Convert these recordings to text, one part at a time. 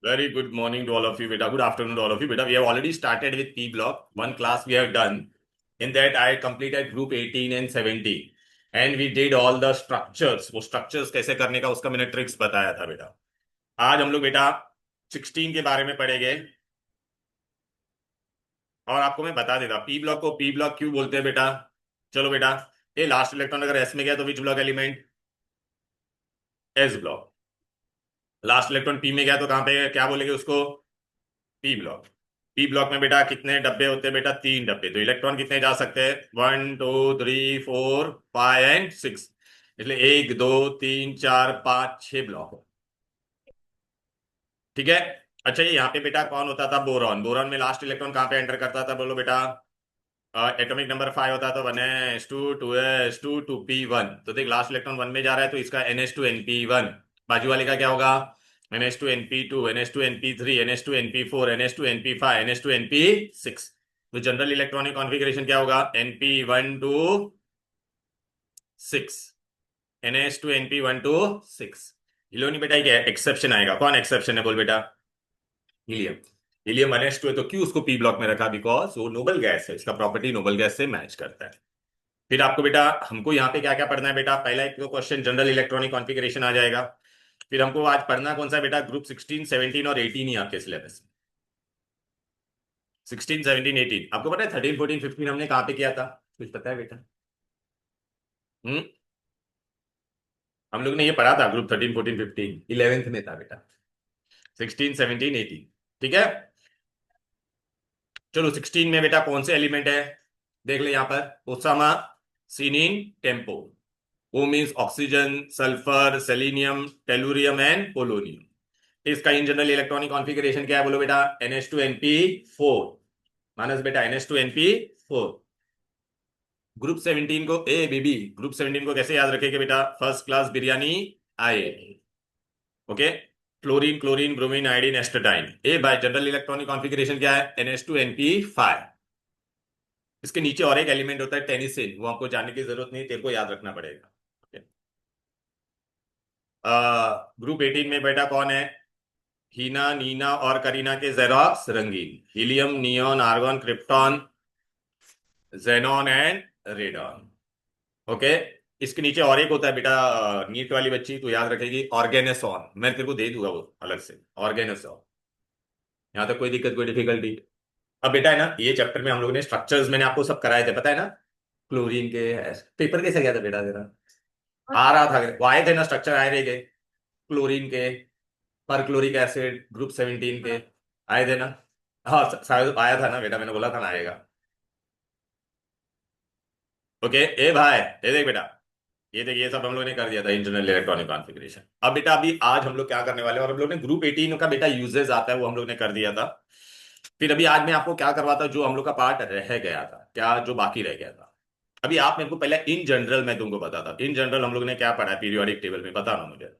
Very good morning to all of you, beta. Good afternoon to all of you, beta. We have already started with P block. One class we have done. In that, I completed group 18 and 17. And we did all the structures. वो structures कैसे करने का उसका मैंने tricks बताया था बेटा. आज हम लोग बेटा 16 के बारे में पढ़ेंगे. और आपको मैं बता देता पी ब्लॉक को पी ब्लॉक क्यों बोलते हैं बेटा. चलो बेटा. ये लास्ट इलेक्ट्रॉन अगर एस में गया तो which block element. S block. Last electron p में गया तो कहां पे क्या बोलेंगे उसको. P block. पी ब्लॉक में बेटा कितने डब्बे होते हैं बेटा. 3 डब्बे. तो इलेक्ट्रॉन कितने जा सकते हैं. 1 2 3 4 5 एंड 6. इसलिए 1 2 3 4 5 6 ब्लॉक. ठीक है. अच्छा ये यहाँ पे बेटा कौन होता था. बोरॉन. बोरॉन में लास्ट इलेक्ट्रॉन कहाँ पे एंटर करता था बोलो बेटा. एटॉमिक नंबर 5 होता तो 1s2 2s2 2p1. तो देख लास्ट इलेक्ट्रॉन 1 में जा रहा है तो इसका NH2 NP1. बाजू वाले का क्या होगा. NH2 NP2 NH2 NP3 NH2 NP4 NH2 NP5 NH2 NP6. तो जनरल इलेक्ट्रॉनिक कॉन्फ़िगरेशन क्या होगा. NP1 to 6. NH2 NP1 to 6. इलोनी बेटा क्या एक्सेप्शन आएगा. कौन एक्सेप्शन है बोल बेटा. हीलियम. हीलियम 1s2 है तो क्यों उसको पी ब्लॉक में रखा. बिकॉज वो नोबल गैस है. इसका प्रॉपर्टी नोबल गैस से मैच करता है. फिर आपको बेटा हमको यहाँ पे क्या क्या पढ़ना है बेटा. पहला एक तो क्वेश्चन जनरल इलेक्ट्रॉनिक कॉन्फ़िगरेशन आ जाएगा. फिर हमको आज पढ़ना कौन सा बेटा. ग्रुप 16 17 और 18 ही आपके सिलेबस में. 16 17 18 आपको पता है. 13 14 15 हमने कहाँ पे किया था. कुछ पता है बेटा. हम्म. हम लोग ने ये पढ़ा था ग्रुप 13 14 15 11th में था बेटा. 16 17 18. ठीक है. चलो 16 में बेटा कौन से एलिमेंट है. देख ले यहाँ पर. ओसामा. सिनिन. टेम्पो. वो means oxygen sulphur selenium tellurium and polonium. इसका इन जनरल इलेक्ट्रॉनिक कॉन्फ़िगरेशन क्या है बोलो बेटा. NH2 NP4. मानस बेटा NH2 NP4. ग्रुप 17 को ए बेबी. ग्रुप 17 को कैसे याद रखेंगे बेटा. फर्स्ट क्लास बिरयानी आए. Okay. Chlorine chlorine bromine iodine astatine. ए बाय जनरल इलेक्ट्रॉनिक कॉन्फ़िगरेशन क्या है. NH2 NP5. इसके नीचे और एक एलिमेंट होता है टेनिसिन. वो आपको जानने की जरूरत नहीं. तेरे को याद रखना पड़ेगा. ग्रुप 18 में बेटा कौन है. हीना नीना और करीना के जेरॉक्स रंगीन. Helium neon argon krypton xenon and radon. Okay. इसके नीचे और एक होता है बेटा. नीट वाली बच्ची तो याद रखेगी ऑर्गेनेसॉन. मैं तेरे को दे दूंगा वो अलग से. ऑर्गेनेसॉन. यहाँ तक कोई दिक्कत कोई डिफिकल्टी. अब बेटा है ना ये चैप्टर में हम लोगों ने स्ट्रक्चर्स मैंने आपको सब कराए थे पता है ना. क्लोरीन के. पेपर कैसे गया था बेटा तेरा. आ रहा था वो आए थे ना स्ट्रक्चर आए रहे गए. क्लोरीन के. पर क्लोरिक एसिड ग्रुप 17 के. आए थे ना. हाँ शायद आया था ना बेटा. मैंने बोला था ना आएगा. ओके. ए भाई ये देख बेटा. ये देख ये सब हम लोगों ने कर दिया था इंटरनल इलेक्ट्रॉनिक कॉन्फ़िगरेशन. अब बेटा अभी आज हम लोग क्या करने वाले हैं. और हम लोग ने ग्रुप 18 का बेटा यूजेस आता है वो हम लोग ने कर दिया था. फिर अभी आज मैं आपको क्या करवाता जो हम लोग का पार्ट रह गया था. क्या जो बाकी रह गया था. अभी आप मेरे को पहले इन जनरल मैं तुमको बताता. इन जनरल हम लोग ने क्या पढ़ा है पीरियोडिक टेबल में बताना मुझे.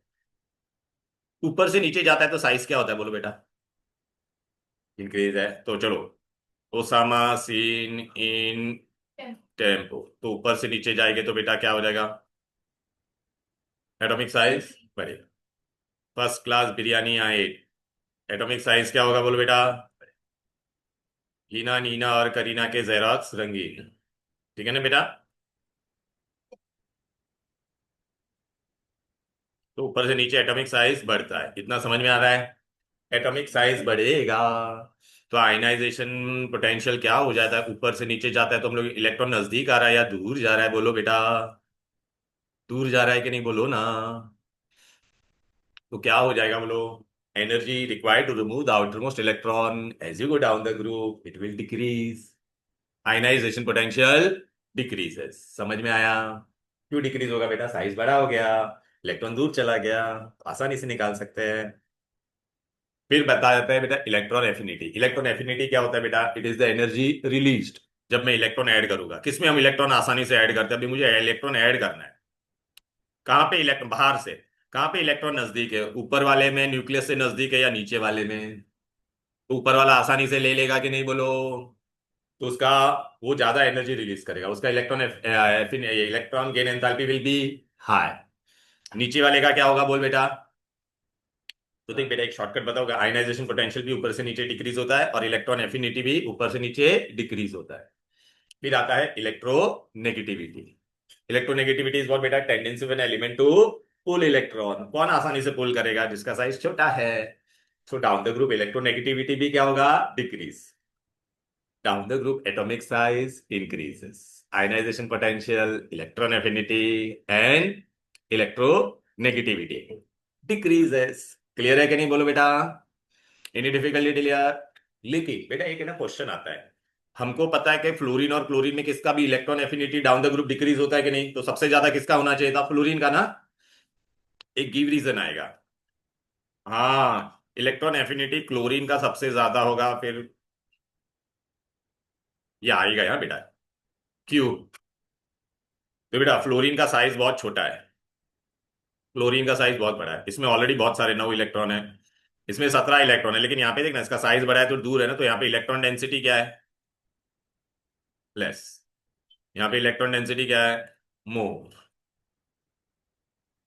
ऊपर से नीचे जाता है तो साइज क्या होता है बोलो बेटा. इंक्रीज है तो चलो. Osama seen in tempo. तो ऊपर से नीचे जाएंगे तो बेटा क्या हो जाएगा. एटॉमिक साइज बढ़ेगा. फर्स्ट क्लास बिरयानी आए. एटॉमिक साइज क्या होगा बोलो बेटा. हीना नीना और करीना के जेरॉक्स रंगीन. ठीक है ना बेटा. तो ऊपर से नीचे एटॉमिक साइज बढ़ता है. इतना समझ में आ रहा है. एटॉमिक साइज बढ़ेगा तो आयनाइजेशन पोटेंशियल क्या हो जाता है. ऊपर से नीचे जाता है तो हम लोग इलेक्ट्रॉन नजदीक आ रहा है या दूर जा रहा है बोलो बेटा. दूर जा रहा है कि नहीं बोलो ना. तो क्या हो जाएगा बोलो. Energy required to remove the outermost electron as you go down the group it will decrease. Ionization potential decreases. समझ में आया. क्यों डिक्रीज होगा बेटा. साइज बड़ा हो गया. इलेक्ट्रॉन दूर चला गया. तो आसानी से निकाल सकते हैं. फिर बता जाता है बेटा इलेक्ट्रॉन एफिनिटी. इलेक्ट्रॉन एफिनिटी क्या होता है बेटा. It is the energy released जब मैं इलेक्ट्रॉन ऐड करूंगा. किसमें हम इलेक्ट्रॉन आसानी से ऐड करते हैं. अभी मुझे इलेक्ट्रॉन ऐड करना है. कहाँ पे इलेक्ट्रॉन बाहर से. कहाँ पे इलेक्ट्रॉन नजदीक है. ऊपर वाले में न्यूक्लियस से नजदीक है या नीचे वाले में. तो ऊपर वाला आसानी से ले लेगा कि नहीं बोलो. तो उसका वो ज्यादा एनर्जी रिलीज करेगा. उसका electron gain enthalpy will be high. नीचे वाले का क्या होगा बोल बेटा. तो देख बेटा एक शॉर्टकट बताओगे, आयनाइजेशन पोटेंशियल भी ऊपर से नीचे डिक्रीज होता है और इलेक्ट्रॉन एफिनिटी भी ऊपर से नीचे डिक्रीज होता है। फिर आता है इलेक्ट्रोनेगेटिविटी। इलेक्ट्रोनेगेटिविटी इज व्हाट बेटा, tendency of an element to pull electron. कौन आसानी से पुल करेगा, जिसका साइज छोटा है। So down the group electronegativity भी क्या होगा, decrease. Down the group atomic size increases, ionization potential, electron affinity and electronegativity decreases. Clear है कि नहीं, बोलो बेटा। Any difficulty clear. लेकिन बेटा एक है ना क्वेश्चन आता है, हमको पता है कि फ्लोरीन और क्लोरीन में किसका भी electron affinity down the group decrease होता है कि नहीं, तो सबसे ज्यादा किसका होना चाहिए था, फ्लोरीन का ना। एक गिव रीजन आएगा। हाँ, इलेक्ट्रॉन एफिनिटी क्लोरीन का सबसे ज्यादा होगा, फिर ये आएगा यार बेटा। क्यों, तो बेटा फ्लोरीन का साइज बहुत छोटा है, क्लोरीन का साइज बहुत बड़ा है। इसमें ऑलरेडी बहुत सारे 9 इलेक्ट्रॉन है, इसमें 17 इलेक्ट्रॉन है, लेकिन यहाँ पे देखना इसका साइज बड़ा है तो दूर है ना, तो यहाँ पे इलेक्ट्रॉन डेंसिटी क्या है, लेस। यहाँ पे इलेक्ट्रॉन डेंसिटी क्या है, मोर।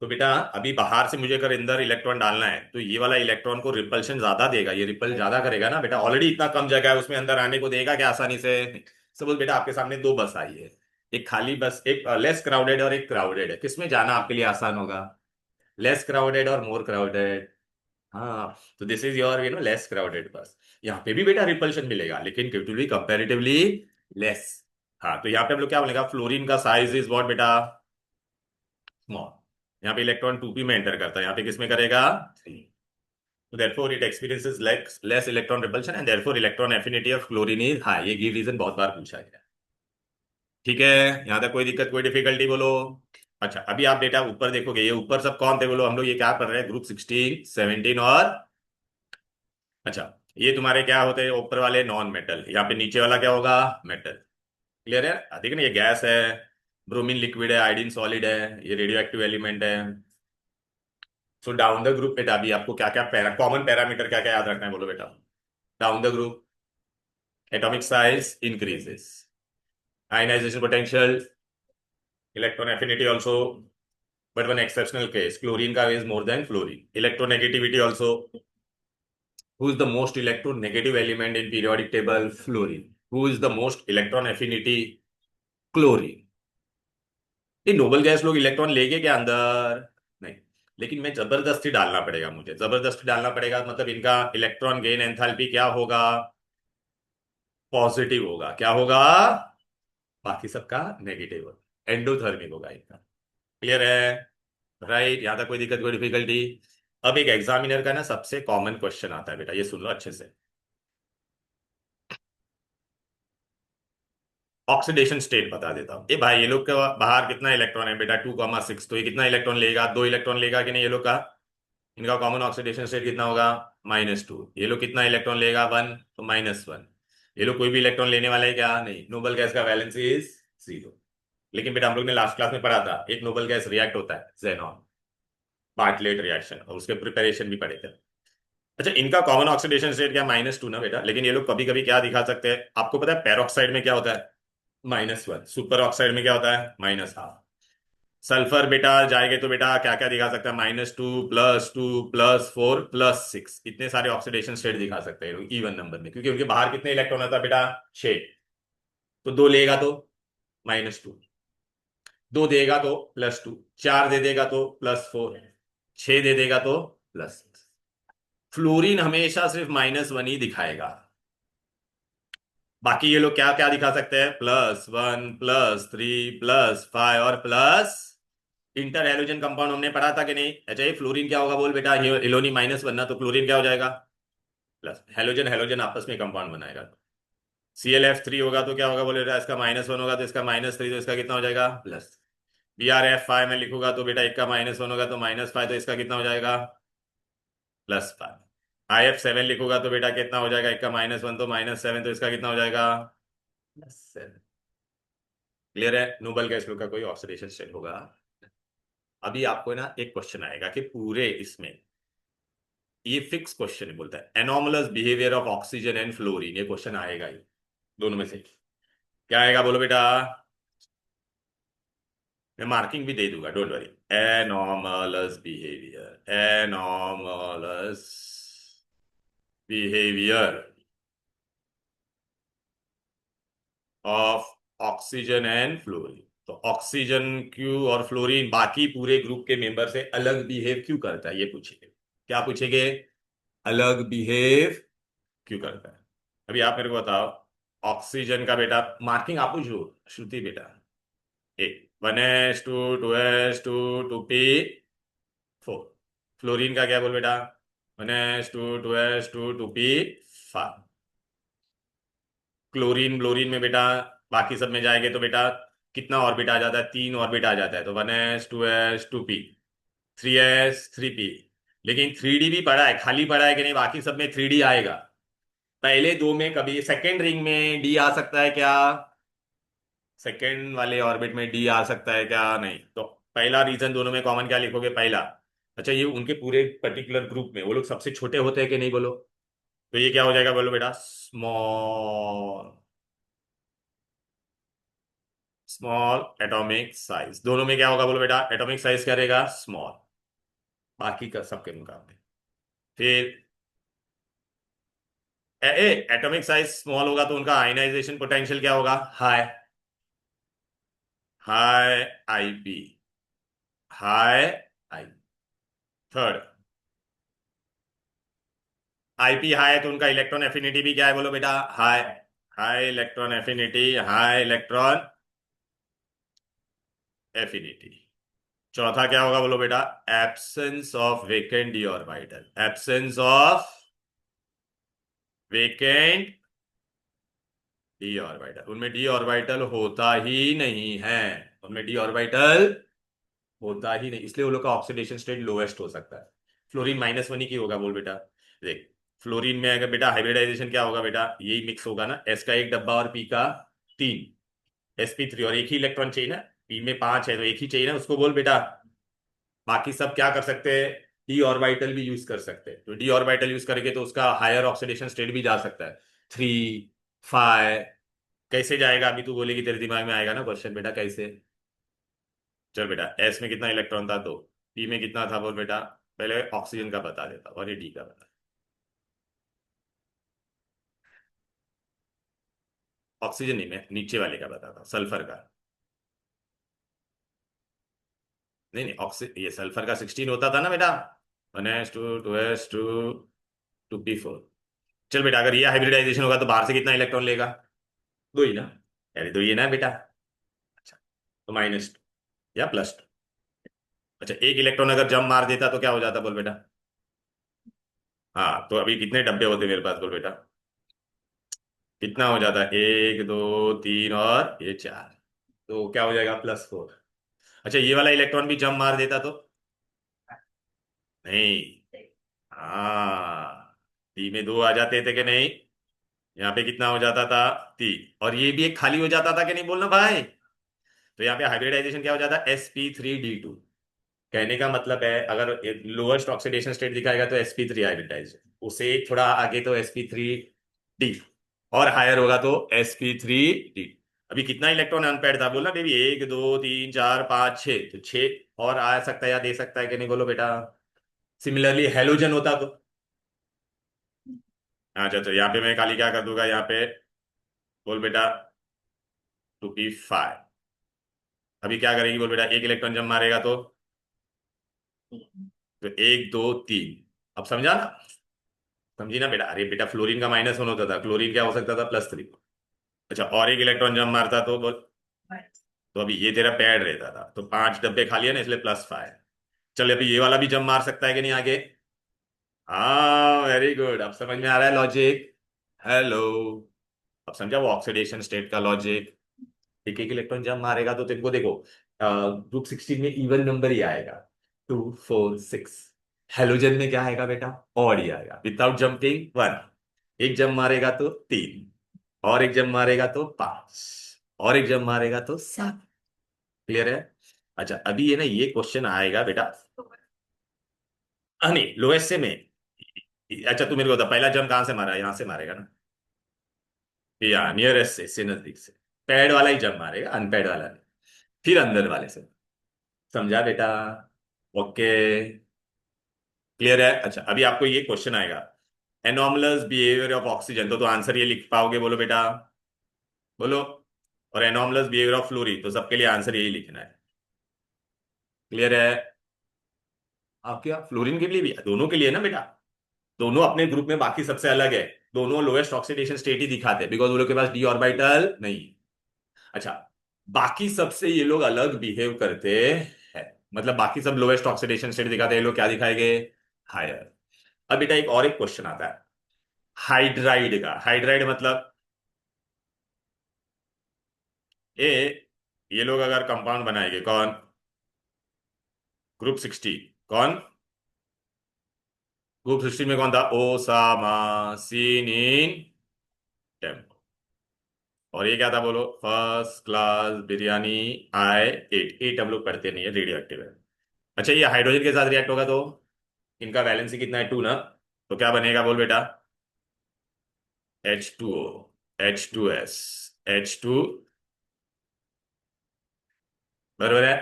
तो बेटा अभी बाहर से मुझे अगर अंदर इलेक्ट्रॉन डालना है तो ये वाला इलेक्ट्रॉन को रिपल्शन ज्यादा देगा, ये रिपल ज्यादा करेगा ना बेटा, ऑलरेडी इतना कम जगह है उसमें, अंदर आने को देगा क्या आसानी से। सपोज बेटा आपके सामने दो बस आई है, एक खाली बस, एक लेस क्राउडेड और एक क्राउडेड है, किसमें जाना आपके लिए आसान होगा, लेस क्राउडेड और मोर क्राउडेड। हाँ, तो this is your less crowded बस। यहाँ पे भी बेटा रिपल्शन मिलेगा लेकिन it will B comparatively less. हाँ, तो यहाँ पे हम लोग क्या बोलेगा, फ्लोरीन का साइज इज व्हाट बेटा, स्मॉल। यहाँ पे इलेक्ट्रॉन 2p में एंटर करता है, यहाँ पे किसमें करेगा, 3। तो therefore it experiences less electron repulsion and therefore electron affinity of chlorine is high। ये गिव रीजन बहुत बार पूछा गया। ठीक है, यहाँ तक कोई दिक्कत कोई डिफिकल्टी, बोलो। अच्छा अभी आप बेटा ऊपर देखोगे, ये ऊपर सब कौन थे बोलो, हम लोग ये क्या पढ़ रहे हैं, ग्रुप 16 17 और। अच्छा, ये तुम्हारे क्या होते हैं ऊपर वाले, नॉन मेटल। यहाँ पे नीचे वाला क्या होगा, मेटल। क्लियर है, देखिए ना ये गैस है, ब्रोमीन लिक्विड है, आयोडीन सॉलिड है, ये रेडियो एक्टिव एलिमेंट है। सो डाउन द ग्रुप बेटा अभी आपको क्या क्या कॉमन पैरामीटर क्या क्या याद रखना है, बोलो बेटा। Down the group atomic size increases, ionization potential, electron affinity also, but one exceptional case, chlorine ka is more than fluorine. Electronegativity also, who is the most electronegative element in periodic table, fluorine. Who is the most electron affinity, chlorine. ये noble gas लोग electron लेके क्या अंदर, नहीं, लेकिन मैं जबरदस्ती डालना पड़ेगा, मुझे जबरदस्ती डालना पड़ेगा, मतलब इनका इलेक्ट्रॉन गेन एंथैल्पी क्या होगा, पॉजिटिव होगा। क्या होगा, बाकी सबका नेगेटिव होगा, एंडोथर्मिक होगा इनका। क्लियर है, राइट। यहां तक कोई दिक्कत कोई डिफिकल्टी। अब एक एग्जामिनर का ना सबसे कॉमन क्वेश्चन आता है बेटा, ये सुन लो अच्छे से। ऑक्सीडेशन स्टेट बता देता हूँ। ये भाई ये लोग का बाहर कितना इलेक्ट्रॉन है बेटा, 2,6, तो ये कितना इलेक्ट्रॉन लेगा, 2 इलेक्ट्रॉन लेगा कि नहीं ये लोग का। इनका कॉमन ऑक्सीडेशन स्टेट कितना होगा, -2। ये लोग कितना इलेक्ट्रॉन लेगा, 1, तो -1। ये लोग कोई भी इलेक्ट्रॉन लेने वाला है क्या, नहीं। नोबल गैस का वैलेंस इज 0। लेकिन बेटा हम लोग ने लास्ट क्लास में पढ़ा था, एक नोबल गैस रिएक्ट होता है, जेनॉन बार्टलेट रिएक्शन, और उसके प्रिपरेशन भी पढ़े थे। अच्छा, इनका कॉमन ऑक्सीडेशन स्टेट क्या, -2 ना बेटा, लेकिन ये लोग कभी कभी क्या दिखा सकते हैं, आपको पता है पेरोक्साइड में क्या होता है, -1। सुपर ऑक्साइड में क्या होता है, -12। सल्फर बेटा जाएंगे तो बेटा क्या क्या दिखा सकता है, -2 +2 +4 +6, इतने सारे ऑक्सीडेशन स्टेट दिखा सकते हैं इवन नंबर में, क्योंकि उनके बाहर कितने इलेक्ट्रॉन आता है बेटा, 6। तो 2 लेगा तो -2, 2 देगा तो +2, 4 दे देगा तो +4, 6 दे देगा तो +6। फ्लोरीन हमेशा सिर्फ -1 ही दिखाएगा, बाकी ये लोग क्या क्या दिखा सकते हैं, +1 +3 +5 और प्लस। इंटर हेलोजन कंपाउंड हमने पढ़ा था कि नहीं। अच्छा, ये फ्लोरीन क्या होगा बोल बेटा, एलोनी -1 ना, तो क्लोरीन क्या हो जाएगा, प्लस। हेलोजन हेलोजन आपस में कंपाउंड बनाएगा, ClF3 होगा तो क्या होगा बोले बेटा, इसका -1 होगा तो इसका -3, तो इसका कितना हो जाएगा, प्लस। BrF5 में लिखूंगा तो बेटा एक का -1 होगा तो -5, तो इसका कितना हो जाएगा, +5। IF7 लिखूंगा तो बेटा कितना हो जाएगा, एक का -1 तो -7, तो इसका कितना हो जाएगा, +7। क्लियर है, नोबल गैस लोग का कोई ऑक्सीडेशन स्टेट होगा। अभी आपको ना एक क्वेश्चन आएगा कि पूरे इसमें, ये फिक्स क्वेश्चन है, बोलता है anomalous behaviour of oxygen and fluorine, ये क्वेश्चन आएगा ही, दोनों में से क्या आएगा बोलो बेटा। मैं मार्किंग भी दे दूंगा, don't worry. Anomalous behaviour, anomalous plus behaviour of oxygen and fluorine. तो ऑक्सीजन क्यों और फ्लोरीन बाकी पूरे ग्रुप के मेंबर से अलग बिहेव क्यों करता है, ये पूछेंगे। क्या पूछेंगे? अलग बिहेव क्यों करता है। अभी आप मेरे को बताओ, ऑक्सीजन का बेटा मार्किंग आप पूछो श्रुति बेटा। एक 1s2 2s2 2p4। फ्लोरीन का क्या बोल बेटा? 1s2 2s2 2p5। क्लोरीन ब्लोरीन में बेटा बाकी सब में जाएंगे तो बेटा कितना ऑर्बिट आ जाता है? 3 ऑर्बिट आ जाता है। तो 1s 2s 2p, 3s 3p। लेकिन 3d भी पड़ा है, खाली पड़ा है कि नहीं? बाकी सब में 3d आएगा। पहले दो में कभी सेकेंड रिंग में डी आ सकता है क्या? सेकेंड वाले ऑर्बिट में डी आ सकता है क्या? नहीं। तो पहला रीजन दोनों में कॉमन क्या लिखोगे? पहला। अच्छा, ये उनके पूरे पर्टिकुलर ग्रुप में वो लोग सबसे छोटे होते हैं कि नहीं बोलो? तो ये क्या हो जाएगा बोलो बेटा? स्मॉल। Small atomic size. दोनों में क्या होगा बोलो बेटा? एटॉमिक साइज क्या रहेगा? स्मॉल, बाकी का सबके मुकाबले। फिर एटॉमिक साइज स्मॉल होगा तो उनका आयनाइजेशन पोटेंशियल क्या होगा? हाई। High IP. हाई आई। थर्ड, आईपी हाई है तो उनका इलेक्ट्रॉन एफिनिटी भी क्या है बोलो बेटा? High. High electron affinity, high electron affinity. चौथा क्या होगा बोलो बेटा? Absence of vacant d orbital. Absence of vacant d orbital. उनमें डी ऑर्बिटल होता ही नहीं है। उनमें डी ऑर्बिटल होता ही नहीं, इसलिए वो लोग का ऑक्सीडेशन स्टेट लोएस्ट हो सकता है। फ्लोरीन -1 ही की होगा बोल बेटा। देख, फ्लोरीन में अगर बेटा हाइब्रिडाइजेशन क्या होगा बेटा? यही मिक्स होगा ना, एस का एक डब्बा और पी का 3। sp3 और एक ही इलेक्ट्रॉन चाहिए ना, पी में 5 है तो एक ही चाहिए ना उसको बोल बेटा। बाकी सब क्या कर सकते हैं? डी ऑर्बिटल भी यूज कर सकते हैं। तो डी ऑर्बिटल यूज करके तो उसका हायर ऑक्सीडेशन स्टेट भी जा सकता है। 3 5 कैसे जाएगा? अभी तू बोलेगी, तेरे दिमाग में आएगा ना क्वेश्चन बेटा कैसे। चल बेटा, एस में कितना इलेक्ट्रॉन था? 2। पी में कितना था बोल बेटा? पहले ऑक्सीजन का बता देता और ये डी का बता। ऑक्सीजन नहीं, मैं नीचे वाले का बताता, सल्फर का। नहीं नहीं, ये सल्फर का 16 होता था ना बेटा। 1s 2 2s 2 2p4। चल बेटा, अगर ये हाइब्रिडाइजेशन होगा तो बाहर से कितना इलेक्ट्रॉन लेगा? दो ही ना। अरे दो ही है ना बेटा। अच्छा, तो -2 या +2। अच्छा, एक इलेक्ट्रॉन अगर जम मार देता तो क्या हो जाता बोल बेटा? हाँ, तो अभी कितने डब्बे होते मेरे पास बोल बेटा? कितना हो जाता? 1 2 3 और ये 4। तो क्या हो जाएगा? +4। अच्छा, ये वाला इलेक्ट्रॉन भी जम मार देता तो? नहीं। हाँ, डी में 2 आ जाते थे कि नहीं? यहाँ पे कितना हो जाता था? 3। और ये भी एक खाली हो जाता था कि नहीं बोलना भाई? तो यहाँ पे हाइब्रिडाइजेशन क्या हो जाता? sp3d2। कहने का मतलब है, अगर लोएस्ट ऑक्सीडेशन स्टेट दिखाएगा तो sp3 हाइब्रिडाइज, उसे थोड़ा आगे तो sp3d, और हायर होगा तो sp3d। अभी कितना इलेक्ट्रॉन अनपेड था बोलना बेबी? 1 2 3 4 5 6। तो 6 और आ सकता है या दे सकता है कि नहीं बोलो बेटा? सिमिलरली हेलोजन होता तो? अच्छा, तो यहाँ पे मैं खाली क्या कर दूंगा यहाँ पे बोल बेटा? 2p5। अभी क्या करेगी बोल बेटा? एक इलेक्ट्रॉन जब मारेगा तो 1 2 3। अब समझा ना? समझी ना बेटा? अरे बेटा, फ्लोरीन का -1 होता था, क्लोरीन क्या हो सकता था? +3। अच्छा, और एक इलेक्ट्रॉन जब मारता तो बोल? तो अभी ये तेरा पैड रहता था तो 5 डब्बे खाली है ना, इसलिए +5। चल, अभी ये वाला भी जब मार सकता है कि नहीं आगे? हाँ, वेरी गुड, अब समझ में आ रहा है लॉजिक? हेलो। अब समझा वो ऑक्सीडेशन स्टेट का लॉजिक? एक एक इलेक्ट्रॉन जब मारेगा तो तुमको देखो, ग्रुप 16 में इवन नंबर ही आएगा, 2 4 6। हेलोजन में क्या आएगा बेटा? ऑड ही आएगा, विदाउट जंपिंग 1। एक जंप मारेगा तो 3, और एक जंप मारेगा तो 5, और एक जंप मारेगा तो 7। क्लियर है? अच्छा, अभी ये ना ये क्वेश्चन आएगा बेटा। नहीं, लोएस्ट से में। अच्छा, तू मेरे को बता, पहला जंप कहां से मारा? यहां से मारेगा ना? या नियरेस्ट से नजदीक से। पैड वाला ही जंप मारेगा, अनपैड वाला नहीं। फिर अंदर वाले से। समझा बेटा? ओके। क्लियर है? अच्छा, अभी आपको ये क्वेश्चन आएगा, एनॉमलस बिहेवियर ऑफ ऑक्सीजन, तो आंसर ये लिख पाओगे? बोलो बेटा, बोलो। और एनॉमलस बिहेवियर ऑफ फ्लोरीन, तो सबके लिए आंसर यही लिखना है। क्लियर है? आप क्या फ्लोरीन के लिए भी है? दोनों के लिए ना बेटा, दोनों अपने ग्रुप में बाकी सबसे अलग है। दोनों लोएस्ट ऑक्सीडेशन स्टेट ही दिखाते हैं, बिकॉज वो लोग के पास डी ऑर्बिटल नहीं है। अच्छा, बाकी सबसे ये लोग अलग बिहेव करते हैं, मतलब बाकी सब लोएस्ट ऑक्सीडेशन स्टेट दिखाते हैं, ये लोग क्या दिखाएंगे? हायर। अब बेटा एक क्वेश्चन आता है हाइड्राइड का। हाइड्राइड मतलब ए, ये लोग अगर कंपाउंड बनाएंगे, कौन? ग्रुप 60। कौन? ग्रुप 60 में कौन था? ओसामा, सीनिन, टेम्पो। और ये क्या था बोलो? First class biryani, I-8। हम लोग पढ़ते नहीं है, रेडियो एक्टिव है। अच्छा, ये हाइड्रोजन के साथ रिएक्ट होगा तो इनका वैलेंसी कितना है? 2 ना। तो क्या बनेगा बोल बेटा? H2O, H2S, H2। बरोबर है?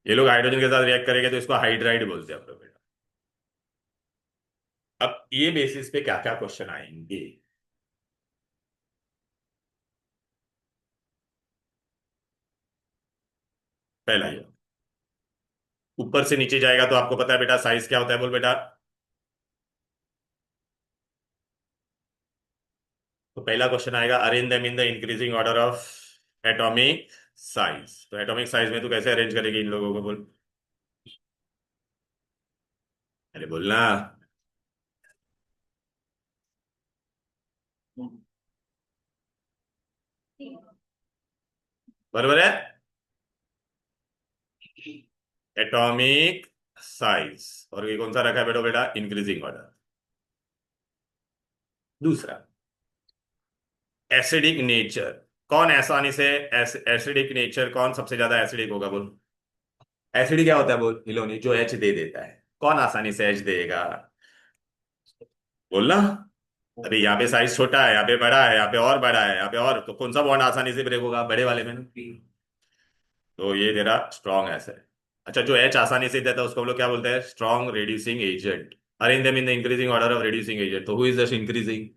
ये लोग हाइड्रोजन के साथ रिएक्ट करेंगे तो इसको हाइड्राइड बोलते हैं हम लोग बेटा। अब ये बेसिस पे क्या क्या क्वेश्चन आएंगे? पहला ये, ऊपर से नीचे जाएगा तो आपको पता है बेटा साइज क्या होता है? बोल बेटा। तो पहला क्वेश्चन आएगा, arrange them in the increasing order of atomic size. तो एटॉमिक साइज में तू कैसे अरेंज करेगी इन लोगों को? बोल, अरे बोलना। बरोबर है? Atomic size. और ये कौन सा रखा है बेटा? बेटा इंक्रीजिंग ऑर्डर। दूसरा, एसिडिक नेचर। कौन आसानी से एसिडिक नेचर, कौन सबसे ज्यादा एसिडिक होगा? बोल। एसिड क्या होता है? बोल, इलोनी, जो एच दे देता है। कौन आसानी से एच देगा? बोलना। अरे यहाँ पे साइज छोटा है, यहाँ पे बड़ा है, यहाँ पे और बड़ा है, यहाँ पे और, तो कौन सा बॉन्ड आसानी से ब्रेक होगा? बड़े वाले में ना। तो ये तेरा स्ट्रॉन्ग एसिड। अच्छा, जो एच आसानी से देता है उसको हम लोग क्या बोलते हैं? Strong reducing agent. Arrange them in the increasing order of reducing agent, तो who is the increasing?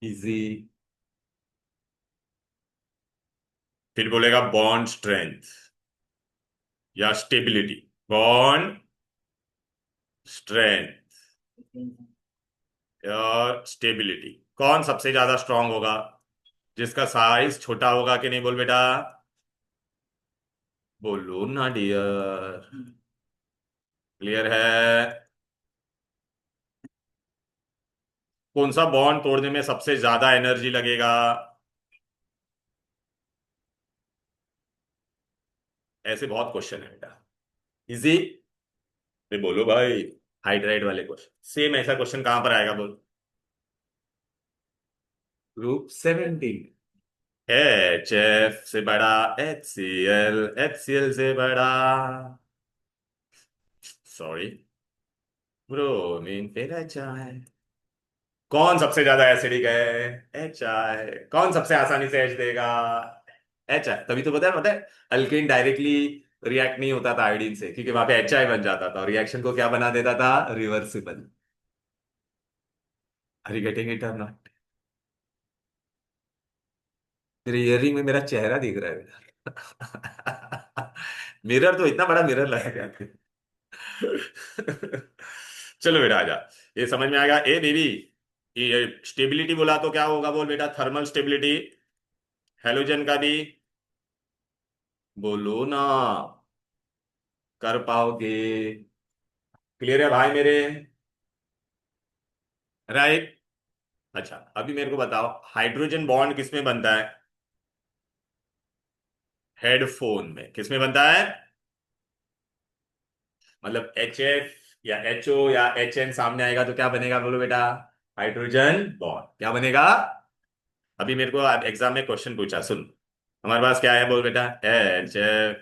Easy. फिर बोलेगा बॉन्ड स्ट्रेंथ या स्टेबिलिटी। बॉन्ड स्ट्रेंथ और स्टेबिलिटी, कौन सबसे ज्यादा स्ट्रांग होगा? जिसका साइज छोटा होगा कि नहीं? बोल बेटा, बोलो ना डियर। क्लियर है? कौन सा बॉन्ड तोड़ने में सबसे ज्यादा एनर्जी लगेगा? ऐसे बहुत क्वेश्चन है बेटा, इजी। बोलो भाई, हाइड्राइड वाले क्वेश्चन सेम ऐसा क्वेश्चन कहां पर आएगा? बोल। ग्रुप 17। HF से बड़ा HCl, HCl से बड़ा, सॉरी, ब्रोमीन, फिर HI। कौन सबसे ज्यादा एसिडिक है? HI। कौन सबसे आसानी से एच देगा? HI। तभी तो पता है अल्केन डायरेक्टली रिएक्ट नहीं होता था आयोडीन से, क्योंकि वहां पे HI बन जाता था और रिएक्शन को क्या बना देता था? Reversible. Are you getting it or not? तेरे इयरिंग में मेरा चेहरा दिख रहा है। मिरर तो इतना बड़ा मिरर लगा क्या? चलो बेटा आजा, ये समझ में आएगा। ए बेबी, ये स्टेबिलिटी बोला तो क्या होगा? बोल बेटा, थर्मल स्टेबिलिटी। हेलोजन का भी बोलो ना, कर पाओगे? क्लियर है भाई मेरे? राइट। अच्छा, अभी मेरे को बताओ, हाइड्रोजन बॉन्ड किस में बनता है? हेडफोन में। किस में बनता है? मतलब HF या HO या HN सामने आएगा तो क्या बनेगा? बोलो बेटा, हाइड्रोजन बॉन्ड। क्या बनेगा? अभी मेरे को एग्जाम में क्वेश्चन पूछा, सुन। हमारे पास क्या है? बोल बेटा, HF,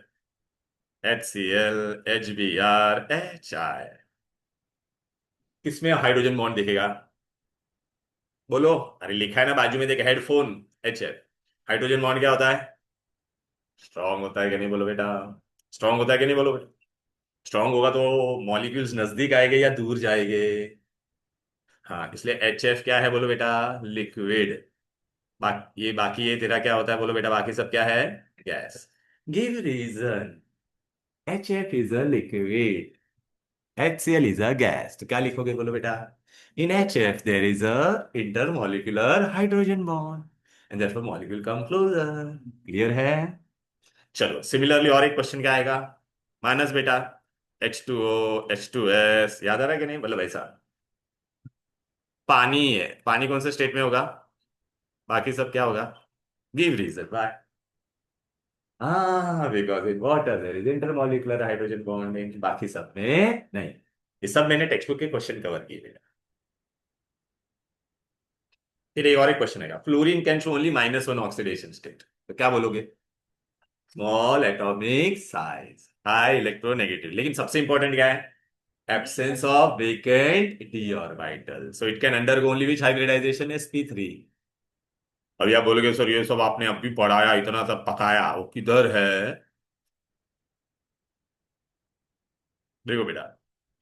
HCl, HBr, HI। किसमें हाइड्रोजन बॉन्ड दिखेगा? बोलो। अरे लिखा है ना बाजू में, देख, हेडफोन, HF। हाइड्रोजन बॉन्ड क्या होता है? स्ट्रांग होता है कि नहीं? बोलो बेटा, स्ट्रांग होता है कि नहीं? बोलो बेटा। स्ट्रांग होगा तो मॉलिक्यूल्स नजदीक आएंगे या दूर जाएंगे? हाँ, इसलिए HF क्या है बोलो बेटा? लिक्विड। बाकी ये तेरा क्या होता है बोलो बेटा? बाकी सब क्या है? Gas. Give reason. HF is a liquid, HCl is a gas, तो क्या लिखोगे बोलो बेटा? In HF there is a intermolecular hydrogen bond and therefore molecule come closer. Clear है? चलो सिमिलरली और एक क्वेश्चन क्या आएगा? माइनस बेटा H2O H2S, याद आ रहा है कि नहीं? मतलब ऐसा पानी है, पानी कौन से स्टेट में होगा? बाकी सब क्या होगा? Give reason why. हाँ, because in water there is intermolecular hydrogen bonding, बाकी सब में नहीं। ये सब मैंने टेक्स्ट बुक के क्वेश्चन कवर किए। फिर एक और एक क्वेश्चन है, fluorine can show only -1 oxidation state, तो क्या बोलोगे? Small atomic size, high electronegative, लेकिन सबसे इंपॉर्टेंट क्या है? Absence of vacant d orbital, so it can undergo only which hybridisation? sp3। अभी आप बोलोगे सर ये सब आपने अभी पढ़ाया, इतना सब पकाया, वो किधर है? देखो बेटा,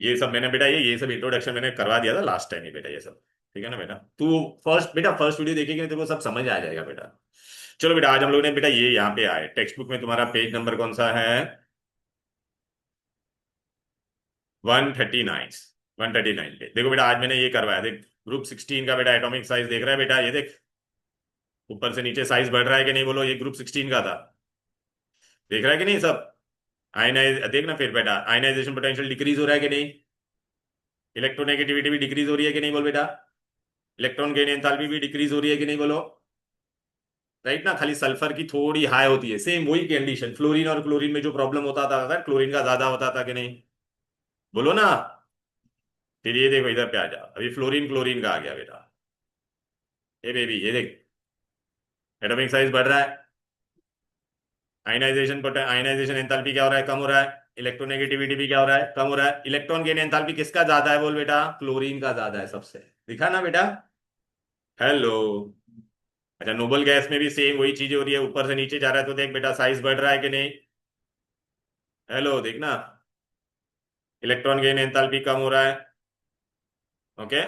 ये सब मैंने बेटा ये सब इंट्रोडक्शन मैंने करवा दिया था लास्ट टाइम ही बेटा, ये सब ठीक है ना बेटा? तू फर्स्ट वीडियो देखेगी ना, तेरे को सब समझ आ जाएगा बेटा। चलो बेटा, आज हम लोग ने बेटा ये यहाँ पे आए टेक्स्ट बुक में, तुम्हारा पेज नंबर कौन सा है? 139। 139 पे देखो बेटा, आज मैंने ये करवाया, देख ग्रुप 16 का बेटा एटॉमिक साइज देख रहा है बेटा? ये देख ऊपर से नीचे साइज बढ़ रहा है कि नहीं बोलो? ये ग्रुप 16 का था, देख रहा है कि नहीं सब? आयनाइज देखना फिर बेटा, आयनाइजेशन पोटेंशियल डिक्रीज हो रहा है कि नहीं? इलेक्ट्रोनेगेटिविटी भी डिक्रीज हो रही है कि नहीं बोल बेटा? इलेक्ट्रॉन गेन एंथैल्पी भी डिक्रीज हो रही है कि नहीं बोलो? राइट ना? खाली सल्फर की थोड़ी हाई होती है, सेम वही कंडीशन फ्लोरीन और क्लोरीन में जो प्रॉब्लम होता था, क्लोरीन का ज्यादा होता था कि नहीं? बोलो ना। फिर ये देखो इधर पे आ जा, अभी फ्लोरीन क्लोरीन का आ गया बेटा। ये बेबी ये देख, एटॉमिक साइज बढ़ रहा है, आयनाइजेशन एंथैल्पी क्या हो रहा है? कम हो रहा है। इलेक्ट्रोनेगेटिविटी भी क्या हो रहा है? कम हो रहा है। इलेक्ट्रॉन गेन एंथैल्पी किसका ज्यादा है बोल बेटा? क्लोरीन का ज्यादा है सबसे। दिखा ना बेटा? हेलो। अच्छा, नोबल गैस में भी सेम वही चीज हो रही है, ऊपर से नीचे जा रहा है, तो देख बेटा साइज बढ़ रहा है कि नहीं? हेलो, देखना, इलेक्ट्रॉन गेन एंथैल्पी कम हो रहा है। ओके।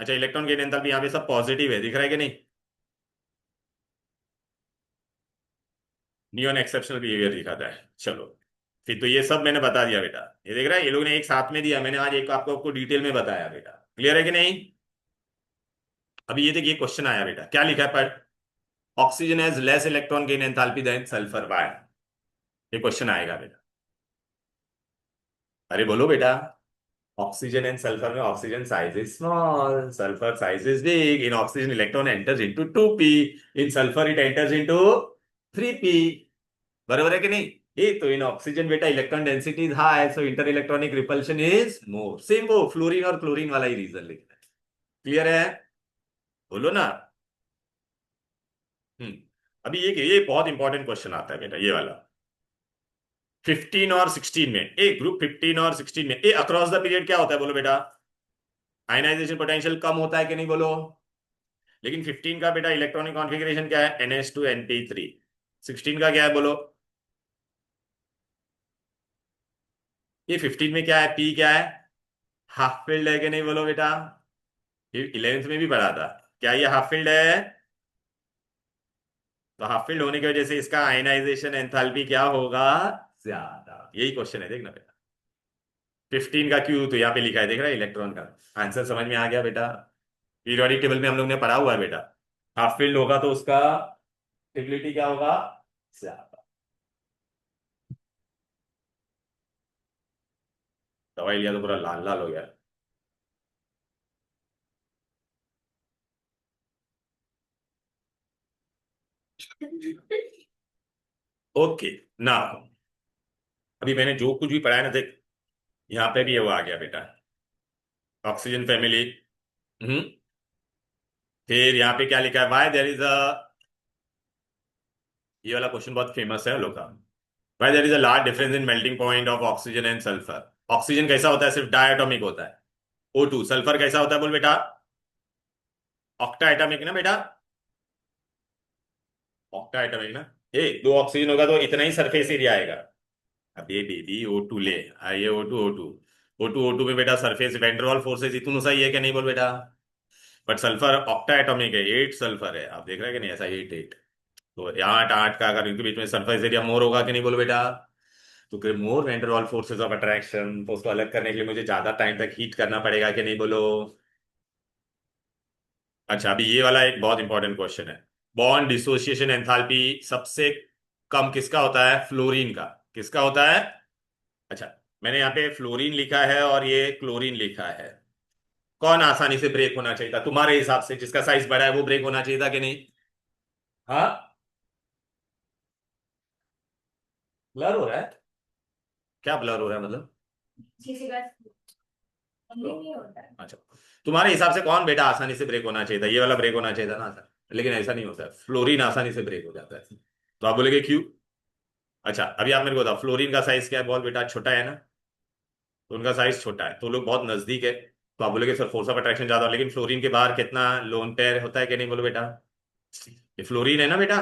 अच्छा, इलेक्ट्रॉन गेन एंथैल्पी यहाँ पे सब पॉजिटिव है, दिख रहा है कि नहीं? नियॉन एक्सेप्शनल बिहेवियर दिखाता है। चलो, फिर तो ये सब मैंने बता दिया बेटा। ये देख रहा है, ये लोग ने एक साथ में दिया, मैंने आज एक आपको डिटेल में बताया बेटा। क्लियर है कि नहीं? अभी ये देखिए क्वेश्चन आया बेटा, क्या लिखा है पर? Oxygen has less electron gain enthalpy than sulphur, why? ये क्वेश्चन आएगा बेटा। अरे बोलो बेटा। ऑक्सीजन एंड सल्फर में oxygen size is small, sulphur size is big. In oxygen electron enters into 2p, in sulphur it enters into 3p। बराबर है कि नहीं? ये तो इन ऑक्सीजन बेटा electron density is high, so interelectronic repulsion is more. Same वो fluorine और chlorine वाला ही रीजन लिखना है। क्लियर है? बोलो ना। हम्म। अभी ये बहुत इंपॉर्टेंट क्वेश्चन आता है बेटा, ये वाला। 15 और 16 में, ए ग्रुप 15 और 16 में, ए अक्रॉस द पीरियड क्या होता है बोलो बेटा? आयनाइजेशन पोटेंशियल कम होता है कि नहीं बोलो? लेकिन 15 का बेटा इलेक्ट्रॉनिक कॉन्फ़िगरेशन क्या है? NH2 NP3। 16 का क्या है बोलो? ये 15 में क्या है? P क्या है? हाफ फील्ड है कि नहीं बोलो बेटा? ये 11th में भी पढ़ा था। क्या ये हाफ फील्ड है? तो हाफ फील्ड होने की वजह से इसका आयनाइजेशन एंथैल्पी क्या होगा? ज्यादा। यही क्वेश्चन है, देखना बेटा। 15 का क्यू तो यहाँ पे लिखा है, देख रहा है इलेक्ट्रॉन का। आंसर समझ में आ गया बेटा? पीरियोडिक टेबल में हम लोग ने पढ़ा हुआ है बेटा। हाफ फील्ड होगा तो उसका स्टेबिलिटी क्या होगा? ज्यादा। दवाई लिया तो पूरा लाल लाल हो गया। ओके ना, अभी मैंने जो कुछ भी पढ़ा है ना देख, यहाँ पे भी ये वो आ गया बेटा, ऑक्सीजन फैमिली। हम्म। फिर यहाँ पे क्या लिखा है? वाई देर इज अ, ये वाला क्वेश्चन बहुत फेमस है लोग का। Why there is a large difference in melting point of oxygen and sulphur? Oxygen कैसा होता है? सिर्फ डायटोमिक होता है, O2। सल्फर कैसा होता है बोल बेटा? ऑक्टा एटॉमिक ना बेटा? ऑक्टा एटॉमिक ना? ए दो ऑक्सीजन होगा तो इतना ही सरफेस एरिया आएगा। अब ये बेबी O2 ले, ये O2 में बेटा सरफेस वैन फोर्सेस इतना सही है कि नहीं बोल बेटा। बट सल्फर ऑक्टा एटॉमिक है, 8 सल्फर है, आप देख रहे हैं कि नहीं, ऐसा 8 8। तो 8 8 का अगर इनके बीच में सरफेस एरिया मोर होगा कि नहीं बोलो बेटा। तो फिर मोर वैन फोर्सेस ऑफ अट्रैक्शन, तो उसको अलग करने के लिए मुझे ज्यादा टाइम तक हीट करना पड़ेगा कि नहीं बोलो। अच्छा, अभी ये वाला एक बहुत इंपॉर्टेंट क्वेश्चन है। बॉन्ड डिसोसिएशन एंथैल्पी सबसे कम किसका होता है? फ्लोरीन का। किसका होता है? अच्छा, मैंने यहाँ पे फ्लोरीन लिखा है और ये क्लोरीन लिखा है। कौन आसानी से ब्रेक होना चाहिए था तुम्हारे हिसाब से? जिसका साइज बड़ा है वो ब्रेक होना चाहिए था कि नहीं? हाँ, ब्लर हो रहा है? क्या ब्लर हो रहा है मतलब? अच्छा, तुम्हारे हिसाब से कौन बेटा आसानी से ब्रेक होना चाहिए था? ये वाला ब्रेक होना चाहिए था ना सर, लेकिन ऐसा नहीं होता है, फ्लोरीन आसानी से ब्रेक हो जाता है। तो आप बोलेगे क्यों? अच्छा, अभी आप मेरे को बताओ, फ्लोरीन का साइज क्या है? बहुत बेटा छोटा है ना, तो उनका साइज छोटा है, तो लोग बहुत नजदीक है। तो आप बोलेगे सर फोर्स ऑफ अट्रैक्शन ज्यादा हो, लेकिन फ्लोरीन के बाहर कितना लोन पेयर होता है कि नहीं बोलो बेटा। ये फ्लोरीन है ना बेटा।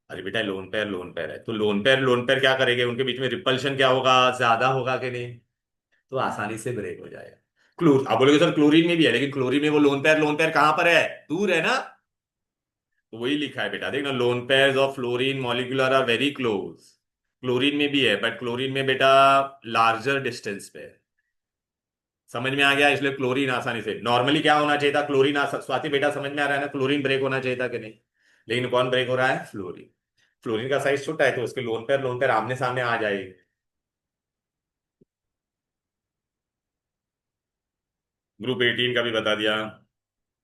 अरे बेटा, लोन पेयर है, तो लोन पेयर क्या करेंगे? उनके बीच में रिपल्शन क्या होगा? ज्यादा होगा कि नहीं? तो आसानी से ब्रेक हो जाएगा। क्लोर, आप बोलोगे सर क्लोरीन में भी है, लेकिन क्लोरीन में वो लोन पेयर कहां पर है? दूर है ना। तो वही लिखा है बेटा, देखना, lone pairs of fluorine molecular are very close. Chlorine में भी है, बट क्लोरीन में बेटा लार्जर डिस्टेंस पे है। समझ में आ गया? इसलिए क्लोरीन आसानी से, नॉर्मली क्या होना चाहिए था? क्लोरीन स्वाति बेटा समझ में आ रहा है ना, क्लोरीन ब्रेक होना चाहिए था कि नहीं? लेकिन कौन ब्रेक हो रहा है? फ्लोरीन। फ्लोरीन का साइज छोटा है, तो उसके लोन पेयर आमने सामने आ जाएगी। ग्रुप 18 का भी बता दिया।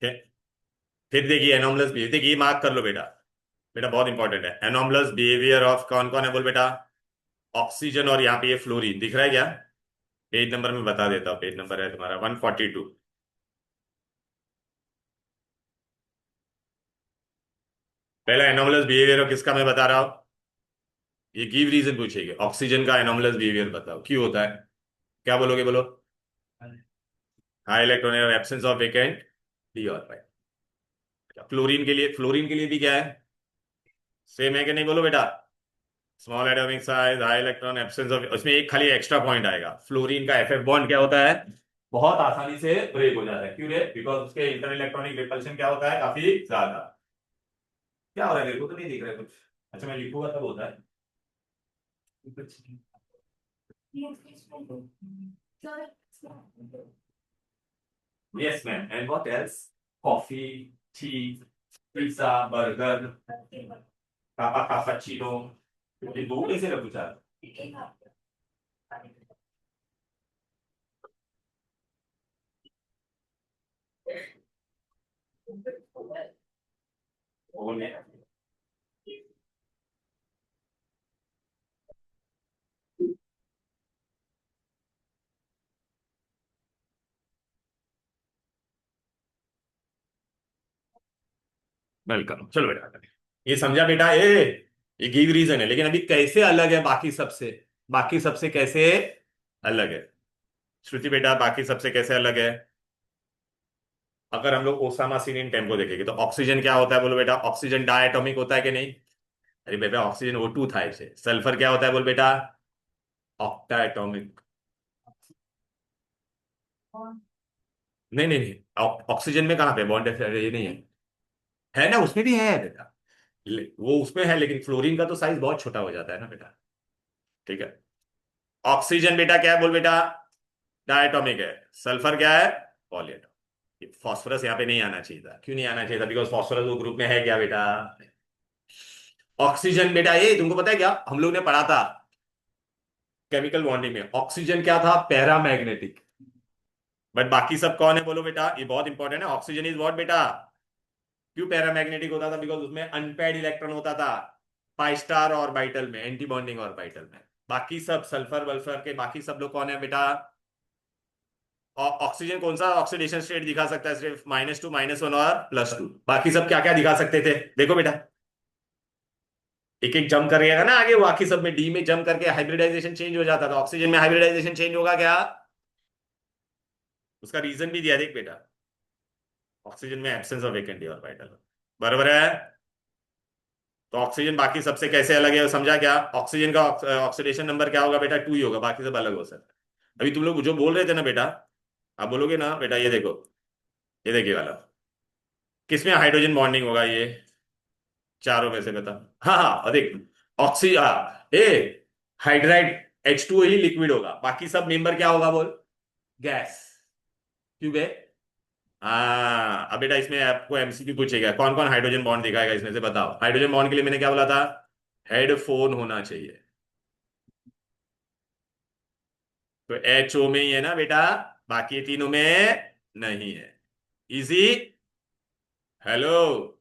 ठीक। फिर देखिए एनोमलस बिहेवियर, देखिए ये मार्क कर लो बेटा। बेटा बहुत इंपॉर्टेंट है, एनोमलस बिहेवियर ऑफ कौन कौन है बोल बेटा। ऑक्सीजन, और यहाँ पे ये फ्लोरीन दिख रहा है क्या? पेज नंबर में बता देता हूँ, पेज नंबर है तुम्हारा 142। पहला एनोमलस बिहेवियर किसका मैं बता रहा हूँ। ये गिव रीजन पूछेगी, ऑक्सीजन का एनोमलस बिहेवियर बताओ क्यों होता है। क्या बोलोगे बोलो। High electron absence of vacant D orbit. Fluorine के लिए भी क्या है? सेम है कि नहीं बोलो बेटा। Small atomic size, high electron absence of, उसमें एक खाली एक्स्ट्रा पॉइंट आएगा, फ्लोरीन का एफ बॉन्ड क्या होता है? बहुत आसानी से ब्रेक हो जाता है। क्यों रे? बिकॉज उसके इंटर इलेक्ट्रॉनिक रिपल्शन क्या होता है? काफी ज्यादा। क्या हो रहा है, मेरे को तो नहीं दिख रहा है कुछ। अच्छा, मैं लिखूंगा तब होता है। Yes ma'am, and what else? Coffee, tea, pizza, burger, cappuccino. ये दो कैसे रखूं सर? वेलकम, चलो बेटा। ये समझा बेटा? ये गिव रीजन है, लेकिन अभी कैसे अलग है बाकी सबसे? बाकी सबसे कैसे अलग है? श्रुति बेटा, बाकी सबसे कैसे अलग है? अगर हम लोग ओसामा सिनिन टेम्पो देखेंगे तो ऑक्सीजन क्या होता है बोलो बेटा? ऑक्सीजन डायटोमिक होता है कि नहीं? अरे बेटा, ऑक्सीजन O2 था इसे। सल्फर क्या होता है बोल बेटा? Octa atomic. नहीं नहीं नहीं, ऑक्सीजन में कहाँ पे बॉन्ड है? ये नहीं है। है ना, उसमें भी है बेटा। वो उसमें है, लेकिन फ्लोरीन का तो साइज बहुत छोटा हो जाता है ना बेटा। ठीक है। ऑक्सीजन बेटा क्या है बोल बेटा? डायटोमिक है। सल्फर क्या है? पॉलीएटॉमिक। फॉस्फोरस यहाँ पे नहीं आना चाहिए था। क्यों नहीं आना चाहिए था? बिकॉज फॉस्फोरस वो ग्रुप में है क्या बेटा? ऑक्सीजन बेटा, ये तुमको पता है क्या हम लोग ने पढ़ा था केमिकल बॉन्डिंग में? ऑक्सीजन क्या था? पैरामैग्नेटिक। बट बाकी सब कौन है बोलो बेटा? ये बहुत इंपॉर्टेंट है, ऑक्सीजन इज व्हाट बेटा? क्यों पैरामैग्नेटिक होता था? बिकॉज उसमें अनपेयर्ड इलेक्ट्रॉन होता था, पाई स्टार ऑर्बिटल में, एंटी बॉन्डिंग ऑर्बिटल में। बाकी सब सल्फर वल्फर के बाकी सब लोग कौन है बेटा? ऑक्सीजन कौन सा ऑक्सीडेशन स्टेट दिखा सकता है? सिर्फ -2, -1 और +2। बाकी सब क्या क्या दिखा सकते थे? देखो बेटा, एक एक जंप करेगा ना आगे, बाकी सब में डी में जंप करके हाइब्रिडाइजेशन चेंज हो जाता था। ऑक्सीजन में हाइब्रिडाइजेशन चेंज होगा क्या? उसका रीजन भी दिया, देख बेटा। ऑक्सीजन में एब्सेंस ऑफ वेकेंट ऑर्बिटल, बराबर है। तो ऑक्सीजन बाकी सबसे कैसे अलग है समझा क्या? ऑक्सीजन का ऑक्सीडेशन नंबर क्या होगा बेटा? 2 ही होगा, बाकी सब अलग हो सकता है। अभी तुम लोग जो बोल रहे थे ना बेटा, आप बोलोगे ना बेटा, ये देखो, ये देखिए वाला, किसमें हाइड्रोजन बॉन्डिंग होगा ये? चारों में से बता। हाँ हाँ, और देख, ऑक्सी ए हाइड्राइड H2O ही लिक्विड होगा, बाकी सब मेंबर क्या होगा बोल? गैस। क्यों बे? हाँ, अब बेटा इसमें आपको एमसीक्यू पूछेगा, कौन कौन हाइड्रोजन बॉन्ड दिखाएगा इसमें से बताओ। हाइड्रोजन बॉन्ड के लिए मैंने क्या बोला था? हेडफोन होना चाहिए। तो HO में ही है ना बेटा, बाकी तीनों में नहीं है। इजी। हेलो।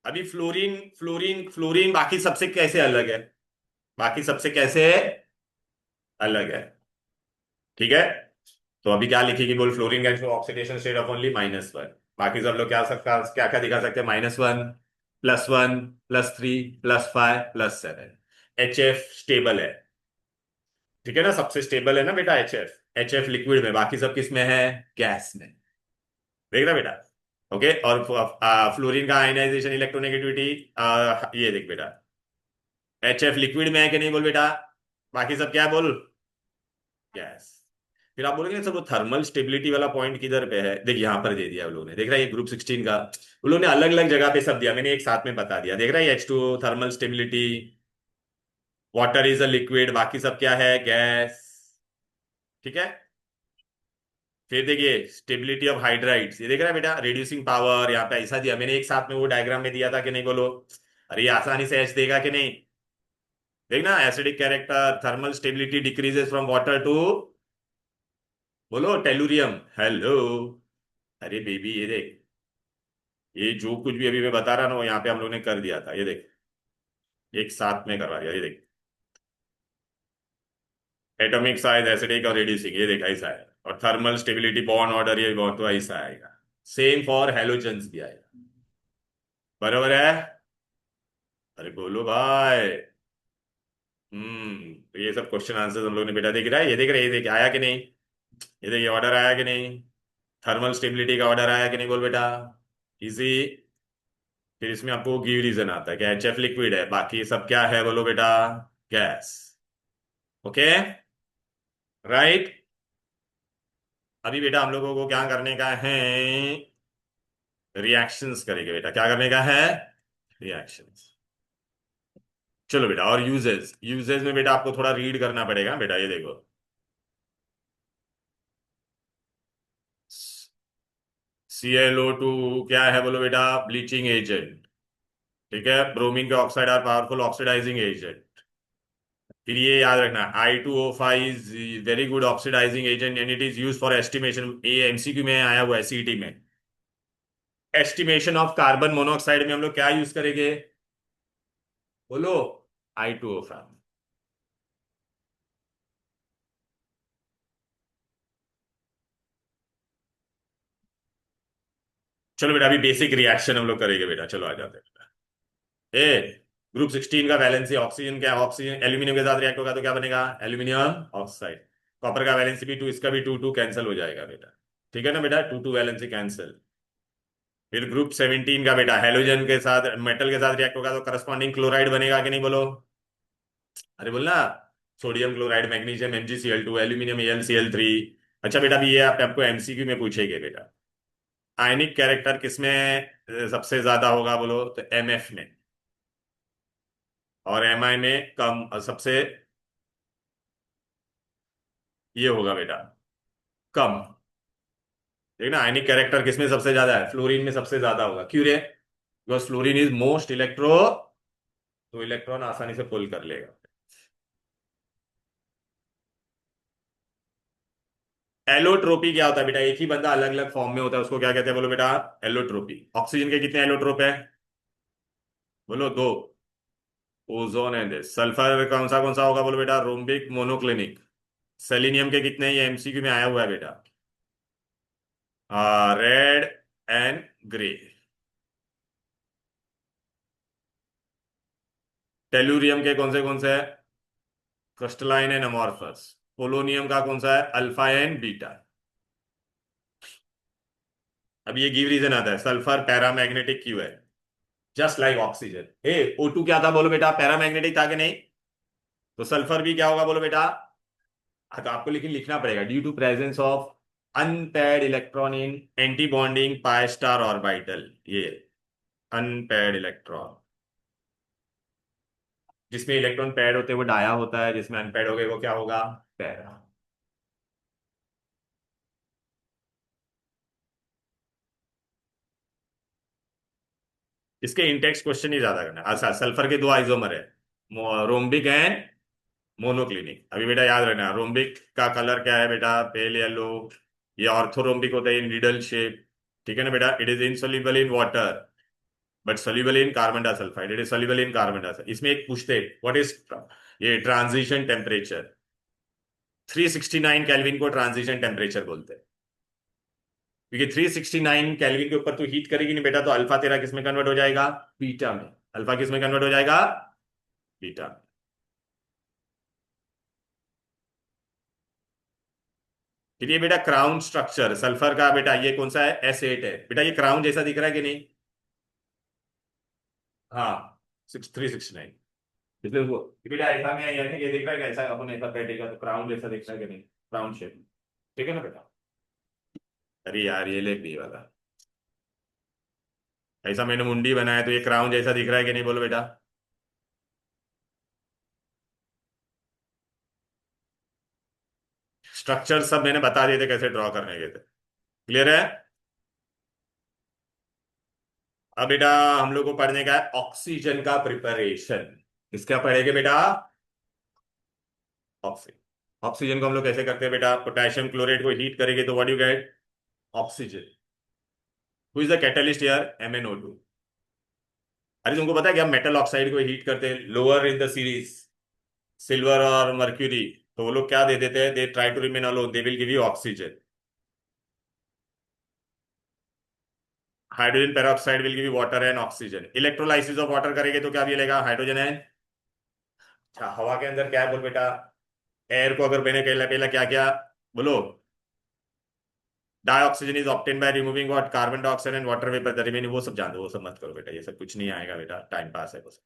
अभी फ्लोरीन, फ्लोरीन बाकी सबसे कैसे अलग है? बाकी सबसे कैसे अलग है? ठीक है। तो अभी क्या लिखेगी बोल? Fluorine gas oxidation state of only -1। बाकी सब लोग क्या सकता, क्या क्या दिखा सकते हैं? -1, +1, +3, +5, +7। HF स्टेबल है, ठीक है ना, सबसे स्टेबल है ना बेटा HF। HF लिक्विड में, बाकी सब किस में है? गैस में। देख रहा बेटा? ओके। और फ्लोरीन का आयनाइजेशन इलेक्ट्रोनेगेटिविटी, ये देख बेटा, HF लिक्विड में है कि नहीं बोल बेटा? बाकी सब क्या है बोल? गैस। फिर आप बोलेंगे सर वो थर्मल स्टेबिलिटी वाला पॉइंट किधर पे है? देख यहाँ पर दे दिया उन लोगों ने, देख रहा है ये ग्रुप 16 का, उन लोगों ने अलग अलग जगह पे सब दिया, मैंने एक साथ में बता दिया। देख रहा है H2O thermal stability, water is a liquid, बाकी सब क्या है? गैस। ठीक है। फिर देखिए स्टेबिलिटी ऑफ हाइड्राइड्स, ये देख रहा है बेटा, रिड्यूसिंग पावर, यहाँ पे ऐसा दिया मैंने एक साथ में, वो डायग्राम में दिया था कि नहीं बोलो? अरे ये आसानी से H देगा कि नहीं? देखना, acidic character, thermal stability decreases from water to, बोलो टेलुरियम। हेलो। अरे बेबी ये देख, ये जो कुछ भी अभी मैं बता रहा ना, वो यहाँ पे हम लोग ने कर दिया था, ये देख, एक साथ में करवा दिया, ये देख, एटॉमिक साइज एसिडिक और रिड्यूसिंग, ये देख ऐसा है, और थर्मल स्टेबिलिटी बॉन्ड ऑर्डर, ये बॉन्ड तो ऐसा आएगा। सेम फॉर हेलोजन्स भी आएगा। बराबर है? अरे बोलो भाई। तो ये सब क्वेश्चन आंसर हम लोग ने बेटा देख रहा है, ये देख रहे, ये देख आया कि नहीं? ये देखिए ऑर्डर आया कि नहीं? थर्मल स्टेबिलिटी का ऑर्डर आया कि नहीं बोल बेटा? इजी। फिर इसमें आपको गिव रीजन आता है कि HF लिक्विड है, बाकी सब क्या है बोलो बेटा? गैस। Okay, right. अभी बेटा हम लोगों को क्या करने का है? रिएक्शंस करेंगे बेटा, क्या करने का है? रिएक्शंस। चलो बेटा, और यूजेस, यूजेस में बेटा आपको थोड़ा रीड करना पड़ेगा बेटा, ये देखो, ClO2 क्या है बोलो बेटा? Bleaching agent. ठीक है, ब्रोमीन के oxide are powerful oxidising agent. फिर ये याद रखना, I2O5 is very good oxidising agent and it is use for estimation, ये MCQ में आया हुआ है CET में। एस्टिमेशन ऑफ कार्बन मोनोऑक्साइड में हम लोग क्या यूज करेंगे बोलो? I2O5। चलो बेटा, अभी बेसिक रिएक्शन हम लोग करेंगे बेटा, चलो आ जाते हैं। ए ग्रुप 16 का वैलेंसी ऑक्सीजन, क्या ऑक्सीजन एल्यूमिनियम के साथ रिएक्ट होगा तो क्या बनेगा? Aluminium oxide. कॉपर का वैलेंसी भी 2, इसका भी 2 2 कैंसिल हो जाएगा बेटा। ठीक है ना बेटा, 2 2 वैलेंसी कैंसिल। फिर ग्रुप 17 का बेटा हेलोजन के साथ, मेटल के साथ रिएक्ट होगा तो करस्पॉन्डिंग क्लोराइड बनेगा कि नहीं बोलो? अरे बोलना, sodium chloride, magnesium MgCl2, aluminium AlCl3। अच्छा बेटा, अभी ये आपको MCQ में पूछेंगे बेटा, आयनिक कैरेक्टर किसमें सबसे ज्यादा होगा बोलो? तो MF में, और MI में कम, सबसे ये होगा बेटा, कम। देखना आयनिक कैरेक्टर किसमें सबसे ज्यादा है? फ्लोरीन में सबसे ज्यादा होगा। क्यों रे? Because fluorine is most electro, तो इलेक्ट्रॉन आसानी से पुल कर लेगा। एलोट्रोपी क्या होता है बेटा? एक ही बंदा अलग अलग फॉर्म में होता है, उसको क्या कहते हैं बोलो बेटा? एलोट्रोपी। ऑक्सीजन के कितने एलोट्रोप है बोलो? 2। ओजोन एंड सल्फर कौन सा होगा बोलो बेटा? Rhombic monoclinic. सेलिनियम के कितने? ये MCQ में आया हुआ है बेटा, रेड एंड ग्रे। टेलुरियम के कौन से है? Crystalline and amorphous. पोलोनियम का कौन सा है? Alpha and beta. अब ये गिव रीजन आता है, सल्फर पैरामैग्नेटिक क्यों है, जस्ट लाइक ऑक्सीजन। O2 क्या था बोलो बेटा, पैरामैग्नेटिक था कि नहीं, तो सल्फर भी क्या होगा बोलो बेटा। हाँ, तो आपको लेकिन लिखना पड़ेगा, due to presence of unpaired electron in anti bonding pi star orbital, ये अनपेयर्ड इलेक्ट्रॉन, जिसमें इलेक्ट्रॉन पेयर्ड होते हैं वो डाया होता है, जिसमें अनपेयर्ड हो गए वो क्या होगा, पैरा। इसके इंटेक्स क्वेश्चन ही ज्यादा करना। अच्छा, सल्फर के दो आइसोमर है, रोम्बिक एंड मोनोक्लिनिक। अभी बेटा याद रखना, रोम्बिक का कलर क्या है बेटा, पेल येलो। ये ऑर्थोरोम्बिक होता है, निडल शेप। ठीक है ना बेटा, it is insoluble in water but soluble in carbon disulphide, it is soluble in carbon disulphide. इसमें एक पूछते, व्हाट इज ये ट्रांजिशन टेम्परेचर, 369 केल्विन को ट्रांजिशन टेम्परेचर बोलते हैं, क्योंकि 369 केल्विन के ऊपर तू हीट करेगी नहीं बेटा, तो अल्फा तेरा किस में कन्वर्ट हो जाएगा, बीटा में। अल्फा किस में कन्वर्ट हो जाएगा, बीटा में। फिर ये बेटा क्राउन स्ट्रक्चर सल्फर का बेटा, ये कौन सा है, S8 है बेटा, ये क्राउन जैसा दिख रहा है कि नहीं, हाँ, 369। इसलिए उसको कि बेटा ऐसा में ये दिख रहा है कि ऐसा अपन ऐसा बैठेगा तो क्राउन जैसा दिख रहा है कि नहीं, क्राउन शेप। ठीक है ना बेटा। अरे यार ये ले बी वाला, ऐसा मैंने मुंडी बनाया तो ये क्राउन जैसा दिख रहा है कि नहीं बोलो बेटा। स्ट्रक्चर सब मैंने बता दिए थे कैसे ड्रॉ करने के थे, क्लियर है। अब बेटा हम लोग को पढ़ने का है ऑक्सीजन का प्रिपरेशन। किसका पढ़ेंगे बेटा, ऑक्सीजन। ऑक्सीजन को हम लोग कैसे करते हैं बेटा, पोटेशियम क्लोराइड को हीट करेंगे तो what you get, oxygen. Who is the catalyst here, MnO2। अरे तुमको पता है कि हम मेटल ऑक्साइड को हीट करते हैं lower in the series, silver और मर्क्यूरी, तो वो लोग क्या दे देते हैं, they try to remain alone, they will give you oxygen. Hydrogen peroxide will give you water and oxygen. Electrolysis of water करेंगे तो क्या मिलेगा, हाइड्रोजन एंड। अच्छा, हवा के अंदर क्या है बोल बेटा, एयर को अगर मैंने पहला पहला क्या क्या बोलो, dioxygen is obtain by removing what, carbon dioxide and water vapour the remaining, वो सब जान दो, वो सब मत करो बेटा, ये सब कुछ नहीं आएगा बेटा, टाइम पास है बस।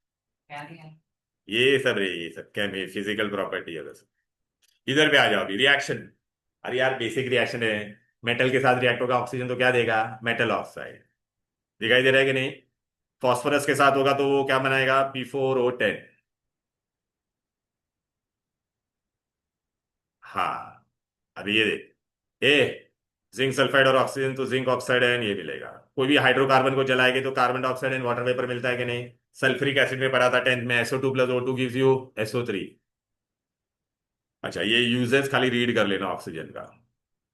ये सब रे, ये सब क्या फिजिकल प्रॉपर्टी है बस। इधर पे आ जाओ अभी, रिएक्शन। अरे यार बेसिक रिएक्शन है, मेटल के साथ रिएक्ट होगा ऑक्सीजन तो क्या देगा, मेटल ऑक्साइड। दिखाई दे रहा है कि नहीं। फॉस्फोरस के साथ होगा तो वो क्या बनाएगा, P4O10। हाँ, अभी ये देख, ए जिंक सल्फाइड और ऑक्सीजन, तो जिंक ऑक्साइड एंड ये मिलेगा। कोई भी हाइड्रोकार्बन को जलाएंगे तो carbon dioxide and water vapour मिलता है कि नहीं। सल्फ्यूरिक एसिड में पढ़ा था 10th में, SO2 plus O2 gives you SO3। अच्छा, ये यूजेस खाली रीड कर लेना ऑक्सीजन का।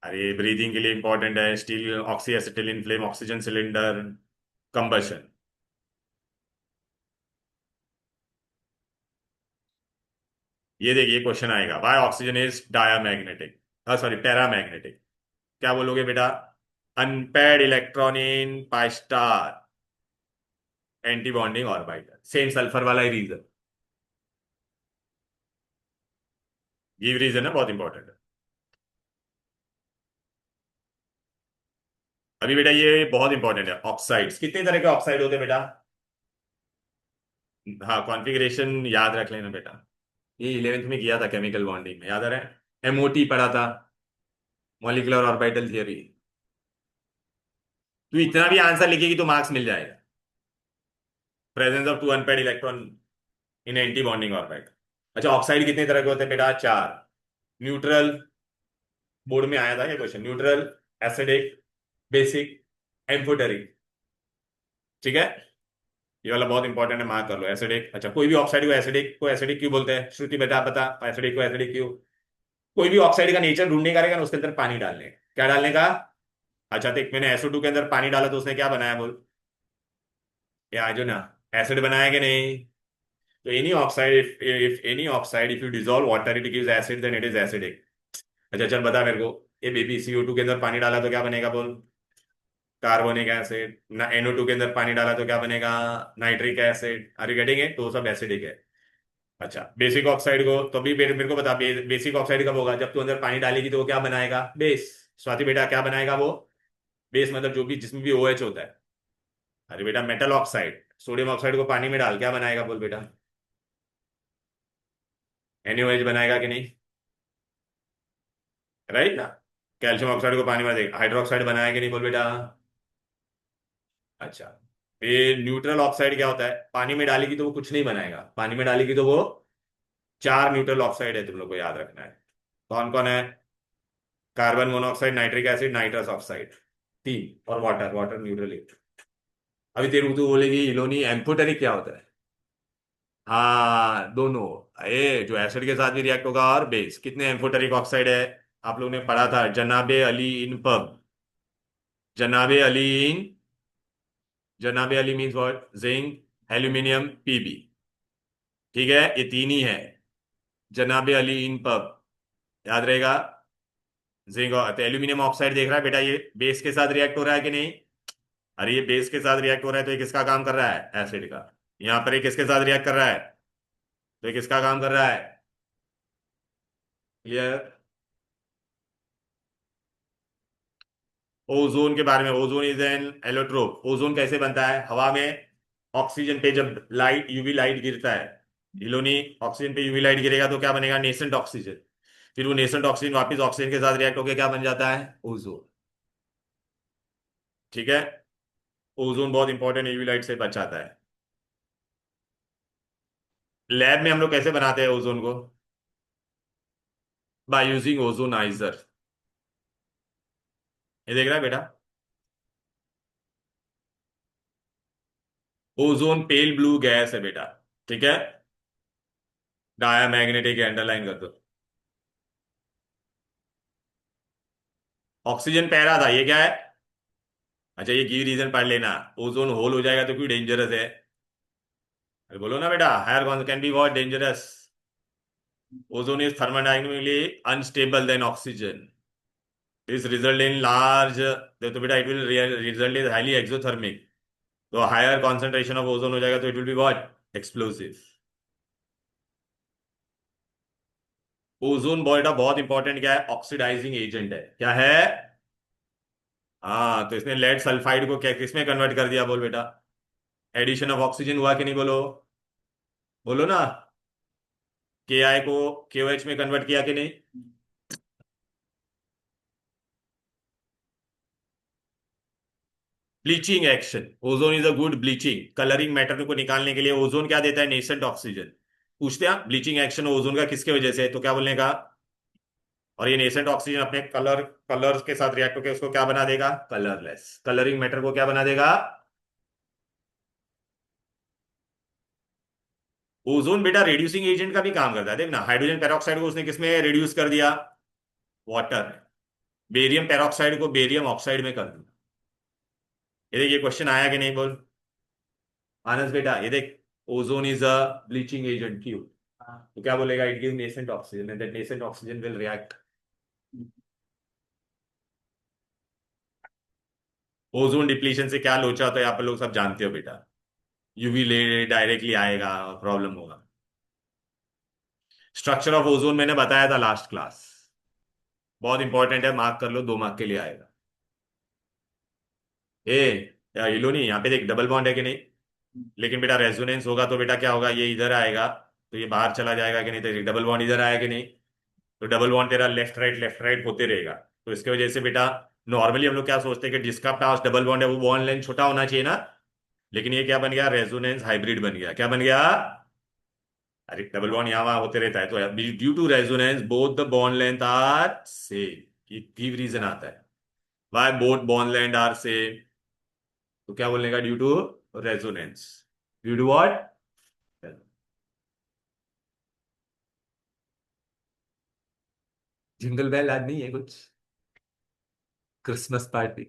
अरे ब्रीदिंग के लिए इंपॉर्टेंट है, steel oxy acetylene flame, oxygen cylinder, combustion. ये देखिए क्वेश्चन आएगा, why oxygen is diamagnetic, sorry paramagnetic. क्या बोलोगे बेटा, अनपेयर्ड इलेक्ट्रॉन इन pi star anti bonding orbital, same sulphur वाला ही रीजन, गिव रीजन है, बहुत इंपॉर्टेंट है। अभी बेटा ये बहुत इंपॉर्टेंट है, ऑक्साइड्स कितने तरह के ऑक्साइड होते हैं बेटा, हाँ कॉन्फ़िगरेशन याद रख लेना बेटा। ये 11th में किया था केमिकल बॉन्डिंग में, याद आ रहा है, MOT पढ़ा था, मॉलिक्यूलर ऑर्बिटल थियरी। तू इतना भी आंसर लिखेगी तो मार्क्स मिल जाएगा। Presence of two unpaired electron in anti bonding orbital. अच्छा, ऑक्साइड कितने तरह के होते हैं बेटा, चार। न्यूट्रल, बोर्ड में आया था क्या question, neutral, acidic, basic, amphoteric. ठीक है, ये वाला बहुत इंपॉर्टेंट है, मार्क कर लो, एसिडिक। अच्छा, कोई भी ऑक्साइड को एसिडिक क्यों बोलते हैं, श्रुति बेटा बता, एसिडिक को एसिडिक क्यों। कोई भी ऑक्साइड का नेचर ढूंढने का रहेगा ना, उसके अंदर पानी डालने, क्या डालने का। अच्छा देख, मैंने SO2 के अंदर पानी डाला तो उसने क्या बनाया बोल, ये आ जो ना, एसिड बनाया कि नहीं। तो any oxide, if any oxide if you dissolve water it gives acid then it is acidic. अच्छा चल बता मेरे को, ये बेबी CO2 के अंदर पानी डाला तो क्या बनेगा बोल, कार्बोनिक एसिड ना। NO2 के अंदर पानी डाला तो क्या बनेगा, nitric acid. Are you getting it, तो सब एसिडिक है। अच्छा, बेसिक ऑक्साइड को तो भी मेरे को बता, बेसिक ऑक्साइड कब होगा, जब तू अंदर पानी डालेगी तो वो क्या बनाएगा, बेस। स्वाति बेटा क्या बनाएगा वो, बेस मतलब जो भी जिसमें भी OH होता है। अरे बेटा मेटल ऑक्साइड, सोडियम ऑक्साइड को पानी में डाल क्या बनाएगा बोल बेटा? NaOH बनाएगा कि नहीं? राइट ना। कैल्शियम ऑक्साइड को पानी में देगा, हाइड्रोक्साइड बनाया कि नहीं बोल बेटा? अच्छा। फिर न्यूट्रल ऑक्साइड क्या होता है? पानी में डालेगी तो वो कुछ नहीं बनाएगा, पानी में डालेगी तो वो चार न्यूट्रल ऑक्साइड है, तुम लोग को याद रखना है। कौन कौन है? Carbon monoxide, nitric acid, nitrous oxide, तीन। और वाटर, वाटर न्यूट्रल है। अभी तेरे को तू बोलेगी इलोनी एम्फोटेरिक क्या होता है? हाँ दोनों। ये जो एसिड के साथ भी रिएक्ट होगा और बेस, कितने एम्फोटेरिक ऑक्साइड है? आप लोगों ने पढ़ा था जनाबे अली इन पब। जनाबे अली इन, जनाबे Ali means what? Zinc, aluminium, Pb। ठीक है, ये तीन ही है। जनाबे अली इन पब, याद रहेगा। जिंक और तो एल्यूमिनियम ऑक्साइड देख रहा है बेटा, ये बेस के साथ रिएक्ट हो रहा है कि नहीं? अरे ये बेस के साथ रिएक्ट हो रहा है तो ये किसका काम कर रहा है? एसिड का। यहाँ पर ये किसके साथ रिएक्ट कर रहा है? तो ये किसका काम कर रहा है? क्लियर? ओजोन के बारे में, ozone is an allotrope. Ozone कैसे बनता है? हवा में ऑक्सीजन पे जब लाइट, यूवी लाइट गिरता है, इलोनी, ऑक्सीजन पे यूवी लाइट गिरेगा तो क्या बनेगा? Nascent oxygen. फिर वो नेसेंट ऑक्सीजन वापस ऑक्सीजन के साथ रिएक्ट होकर क्या बन जाता है? ओजोन। ठीक है। ओजोन बहुत इंपॉर्टेंट, यूवी लाइट से बचाता है। लैब में हम लोग कैसे बनाते हैं ओजोन को? By using ozonizer. ये देख रहा है बेटा? ओजोन पेल ब्लू गैस है बेटा। ठीक है। डायामैग्नेटिक अंडरलाइन कर दो। ऑक्सीजन पैरा था, ये क्या है? अच्छा, ये की रीजन पढ़ लेना। ओजोन होल हो जाएगा तो क्यों डेंजरस है? अरे बोलो ना बेटा, higher can be what dangerous? Ozone is thermodynamically unstable than oxygen. This result in large, तो बेटा it will result is highly exothermic. तो हायर कॉन्सेंट्रेशन ऑफ ओजोन हो जाएगा तो it will be what? Explosive. Ozone बेटा बहुत important क्या है? ऑक्सीडाइजिंग एजेंट है। क्या है? हाँ, तो इसने लेड सल्फाइड को क्या किसमें कन्वर्ट कर दिया बोल बेटा? एडिशन ऑफ ऑक्सीजन हुआ कि नहीं बोलो? बोलो ना। KI को KOH में कन्वर्ट किया कि नहीं? Bleaching action, ozone is a good bleaching, colouring matter को निकालने के लिए ओजोन क्या देता है? Nascent oxygen. पूछते हैं ब्लीचिंग एक्शन ओजोन का किसके वजह से है, तो क्या बोलने का? और ये नेसेंट ऑक्सीजन अपने कलर्स के साथ रिएक्ट होकर उसको क्या बना देगा? कलरलेस। कलरिंग मैटर को क्या बना देगा? ओजोन बेटा रेड्यूसिंग एजेंट का भी काम करता है। देखना, हाइड्रोजन पेरोक्साइड को उसने किसमें रिड्यूस कर दिया? वाटर में। बेरियम पेरोक्साइड को बेरियम ऑक्साइड में कर दिया। ये देख, ये क्वेश्चन आया कि नहीं बोल? आनंद बेटा ये देख, ozone is a bleaching agent, क्यों? तो क्या बोलेगा? It give nascent oxygen and that nascent oxygen will react. Ozone depletion से क्या लोचा होता है आप लोग सब जानते हो बेटा। यूवी ले डायरेक्टली आएगा, प्रॉब्लम होगा। स्ट्रक्चर ऑफ ओजोन मैंने बताया था लास्ट क्लास। बहुत इंपॉर्टेंट है, मार्क कर लो, 2 मार्क के लिए आएगा। ए, या ये लो नहीं, यहाँ पे देख डबल बॉन्ड है कि नहीं? लेकिन बेटा रेजोनेंस होगा तो बेटा क्या होगा? ये इधर आएगा तो ये बाहर चला जाएगा कि नहीं? तो डबल बॉन्ड इधर आया कि नहीं? तो डबल बॉन्ड तेरा लेफ्ट राइट होते रहेगा। तो इसके वजह से बेटा नॉर्मली हम लोग क्या सोचते हैं कि जिसका पास डबल बॉन्ड है वो बॉन्ड लेंथ छोटा होना चाहिए ना। लेकिन ये क्या बन गया? रेजोनेंस हाइब्रिड बन गया। क्या बन गया? अरे डबल बॉन्ड यहाँ वहां होते रहता है तो due to resonance both the bond length are same. ये रीजन आता है why both bond length are same. तो क्या बोलने का? Due to resonance. Due to what? Jingle bell आज नहीं है कुछ? Christmas party.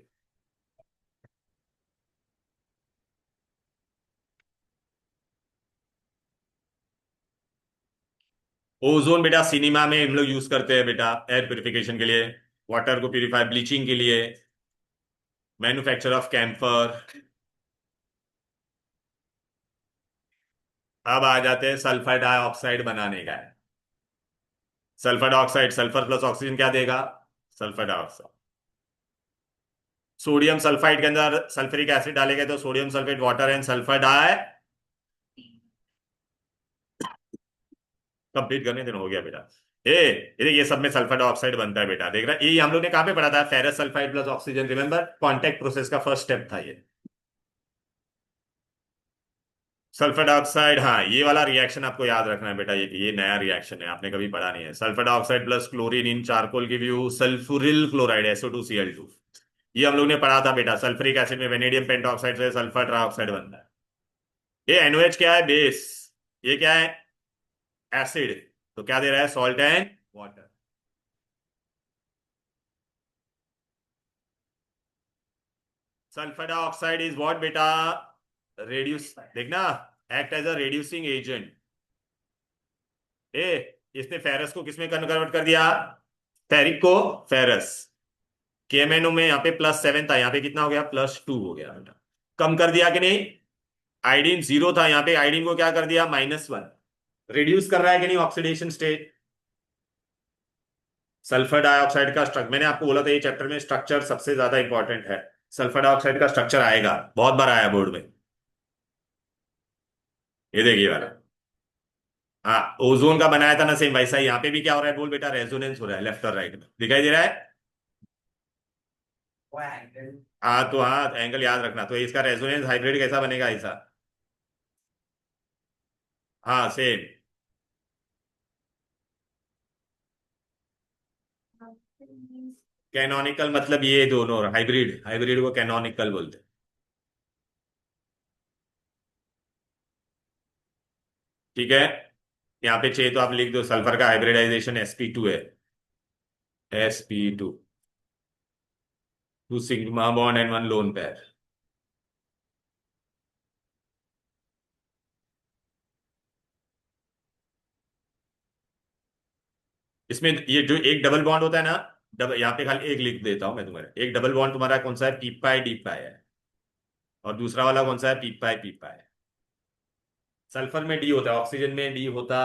ओजोन बेटा सिनेमा में हम लोग यूज करते हैं बेटा एयर प्योरिफिकेशन के लिए, वाटर को प्यूरिफाई, ब्लीचिंग के लिए, मैन्युफैक्चर ऑफ कैम्फर। अब आ जाते हैं सल्फर डाइऑक्साइड बनाने का है। Sulphur dioxide, sulphur plus oxygen क्या देगा? Sulphur dioxide. सोडियम सल्फाइड के अंदर सल्फ्यूरिक एसिड डालेंगे तो sodium sulphate water and sulphur di. Complete करने दिन हो गया बेटा। ये देख, ये सब में सल्फर डाइऑक्साइड बनता है बेटा, देख रहा है, ये हम लोग ने कहाँ पे पढ़ा था, ferrous sulphide plus oxygen, remember contact process का फर्स्ट स्टेप था ये। सल्फर डाइऑक्साइड, हाँ ये वाला रिएक्शन आपको याद रखना है बेटा, ये नया रिएक्शन है, आपने कभी पढ़ा नहीं है। Sulphur dioxide plus chlorine in charcoal give you sulphuryl chloride SO2Cl2। ये हम लोग ने पढ़ा था बेटा, सल्फ्यूरिक एसिड में वेनेडियम पेंटॉक्साइड से सल्फर ट्राइऑक्साइड बनता है। ये NOH क्या है, बेस। ये क्या है, एसिड। तो क्या दे रहा है, salt and water. Sulphur dioxide is what बेटा, रेड्यूस, देखना, act as a reducing agent. ए, इसने फेरस को किसमें कन्वर्ट कर दिया, फेरिक को फेरस। KMnO में यहाँ पे +7 था, यहाँ पे कितना हो गया, +2 हो गया बेटा। कम कर दिया कि नहीं, आइडिन 0 था, यहाँ पे आइडिन को क्या कर दिया, -1। रिड्यूस कर रहा है कि नहीं ऑक्सीडेशन स्टेट। सल्फर डाइऑक्साइड का स्ट्रक्चर, मैंने आपको बोला था ये चैप्टर में स्ट्रक्चर सबसे ज्यादा इंपॉर्टेंट है। सल्फर डाइऑक्साइड का स्ट्रक्चर आएगा, बहुत बार आया बोर्ड में। ये देखिए वाला, हाँ ओजोन का बनाया था ना सेम वैसा ही, यहाँ पे भी क्या हो रहा है बोल बेटा, रेजोनेंस हो रहा है लेफ्ट और राइट में, दिखाई दे रहा है। हाँ तो हाँ एंगल याद रखना, तो इसका रेजोनेंस हाइब्रिड कैसा बनेगा ऐसा। हाँ सेम। कैनोनिकल मतलब ये दोनों, हाइब्रिड, हाइब्रिड को कैनोनिकल बोलते हैं। ठीक है, यहाँ पे चाहिए तो आप लिख दो, सल्फर का हाइब्रिडाइजेशन sp2 है, sp2, 2 sigma bond and 1 lone pair. इसमें ये जो एक डबल बॉन्ड होता है ना, डबल, यहाँ पे खाली एक लिख देता हूं मैं तुम्हारे, एक डबल बॉन्ड तुम्हारा कौन सा है, पी पाई डी पाई है, और दूसरा वाला कौन सा है, पी पाई है। सल्फर में डी होता है, ऑक्सीजन में डी होता,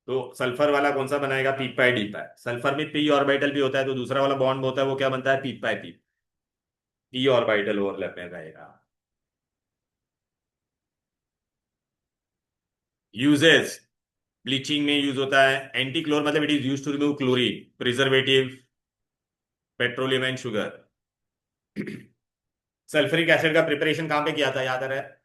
तो सल्फर वाला कौन सा बनाएगा, पी पाई डी पाई। सल्फर में पी ऑर्बिटल भी होता है, तो दूसरा वाला बॉन्ड होता है वो क्या बनता है, पी ऑर्बिटल ओवरलैप में रहेगा। यूजेस, ब्लीचिंग में यूज होता है, एंटी क्लोर मतलब it is use to remove chlorine, preservative, petroleum and sugar. Sulphuric acid का प्रिपरेशन कहाँ पे किया था, याद आ रहा है,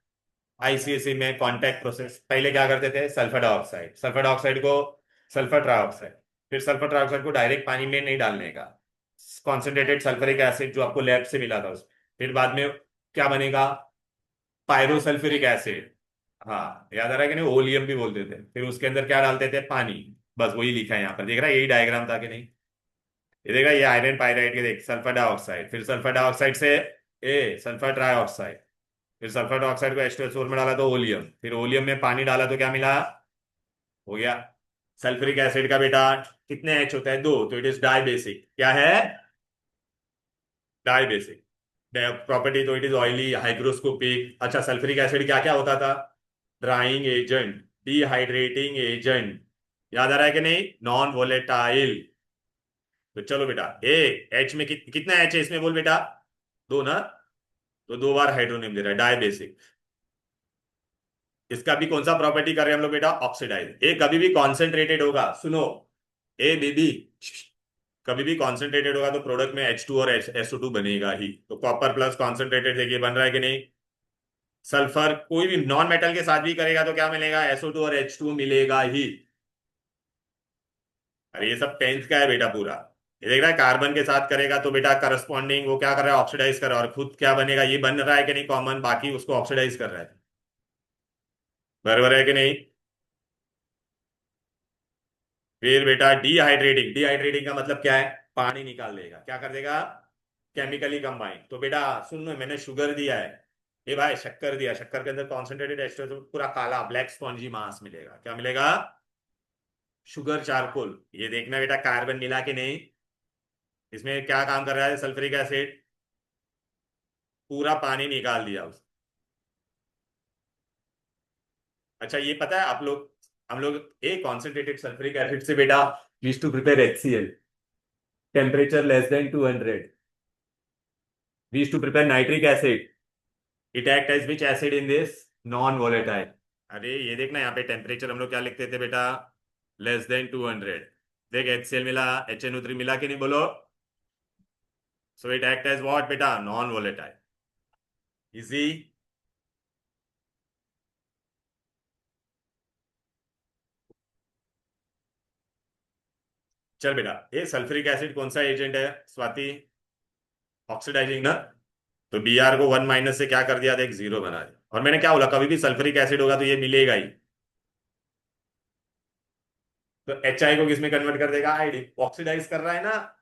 ICSE में कॉन्टैक्ट प्रोसेस। पहले क्या करते थे, सल्फर डाइऑक्साइड, सल्फर डाइऑक्साइड को सल्फर ट्राइऑक्साइड, फिर सल्फर ट्राइऑक्साइड को डायरेक्ट पानी में नहीं डालने का, कॉन्सेंट्रेटेड सल्फ्यूरिक एसिड जो आपको लैब से मिला था उस, फिर बाद में क्या बनेगा, पायरोसल्फ्यूरिक एसिड। हाँ याद आ रहा है कि नहीं, ओलियम भी बोलते थे, फिर उसके अंदर क्या डालते थे, पानी। बस वही लिखा है यहाँ पर, देख रहा है, यही डायग्राम था कि नहीं। ये देखा, ये आयरन पायराइड के, देख सल्फर डाइऑक्साइड, फिर सल्फर डाइऑक्साइड से सल्फर ट्राइऑक्साइड, फिर सल्फर डाइऑक्साइड को H2SO4 में डाला तो ओलियम, फिर ओलियम में पानी डाला तो क्या मिला, हो गया सल्फ्यूरिक एसिड का बेटा। कितने H होता है, 2, तो इट इज डाई बेसिक, क्या है, डाई बेसिक। प्रॉपर्टी तो इट इज ऑयली, हाइग्रोस्कोपिक। अच्छा सल्फ्यूरिक एसिड क्या क्या होता था, ड्राइंग एजेंट, डिहाइड्रेटिंग एजेंट, याद आ रहा है कि नहीं, नॉन वोलेटाइल। तो चलो बेटा, H में कितना H है इसमें बोल बेटा, 2 ना, तो 2 बार हाइड्रोनियम दे रहा है, डाई बेसिक। इसका भी कौन सा प्रॉपर्टी कर रहे हैं हम लोग बेटा, ऑक्सीडाइज। ए कभी भी कॉन्सेंट्रेटेड होगा, सुनो, ए बेबी, कभी भी कॉन्सेंट्रेटेड होगा तो प्रोडक्ट में H2 और SO2 बनेगा ही। तो कॉपर प्लस कॉन्सेंट्रेटेड देखिए बन रहा है कि नहीं। सल्फर कोई भी नॉन मेटल के साथ भी करेगा तो क्या मिलेगा, SO2 और H2 मिलेगा ही। अरे ये सब टेंथ का है बेटा पूरा। ये देख रहा है, कार्बन के साथ करेगा तो बेटा करस्पॉन्डिंग वो क्या कर रहा है, ऑक्सीडाइज कर रहा है, और खुद क्या बनेगा, ये बन रहा है कि नहीं कॉमन, बाकी उसको ऑक्सीडाइज कर रहा है, बराबर है कि नहीं। फिर बेटा डिहाइड्रेटिंग, डिहाइड्रेटिंग का मतलब क्या है, पानी निकाल देगा, क्या कर देगा, केमिकली कंबाइन। तो बेटा सुन लो, मैंने शुगर दिया है, ये भाई शक्कर दिया, शक्कर के अंदर कॉन्सेंट्रेटेड एस्टर तो पूरा काला ब्लैक स्पॉन्जी मास मिलेगा, क्या मिलेगा, शुगर चारकोल। ये देखना बेटा कार्बन मिला कि नहीं, इसमें क्या काम कर रहा है सल्फ्यूरिक एसिड, पूरा पानी निकाल दिया उस। अच्छा ये पता है आप लोग, हम लोग एक कॉन्सेंट्रेटेड सल्फ्यूरिक एसिड से बेटा used to prepare HCl, temperature less than 200। We used to prepare nitric acid, it act as which acid in this, non volatile. अरे ये देखना यहाँ पे टेम्परेचर हम लोग क्या लिखते थे बेटा, << 200। देख HCl मिला, HNO3 मिला कि नहीं बोलो, so it act as what बेटा, नॉन वोलेटाइल। इजी। चल बेटा, ये सल्फ्यूरिक एसिड कौन सा एजेंट है स्वाति, ऑक्सीडाइजिंग ना। तो Br को 1 - से क्या कर दिया, देख 0 बना दिया। और मैंने क्या बोला, कभी भी सल्फ्यूरिक एसिड होगा तो ये मिलेगा ही। तो HI को किस में कन्वर्ट कर देगा, आईडी, ऑक्सीडाइज कर रहा है ना।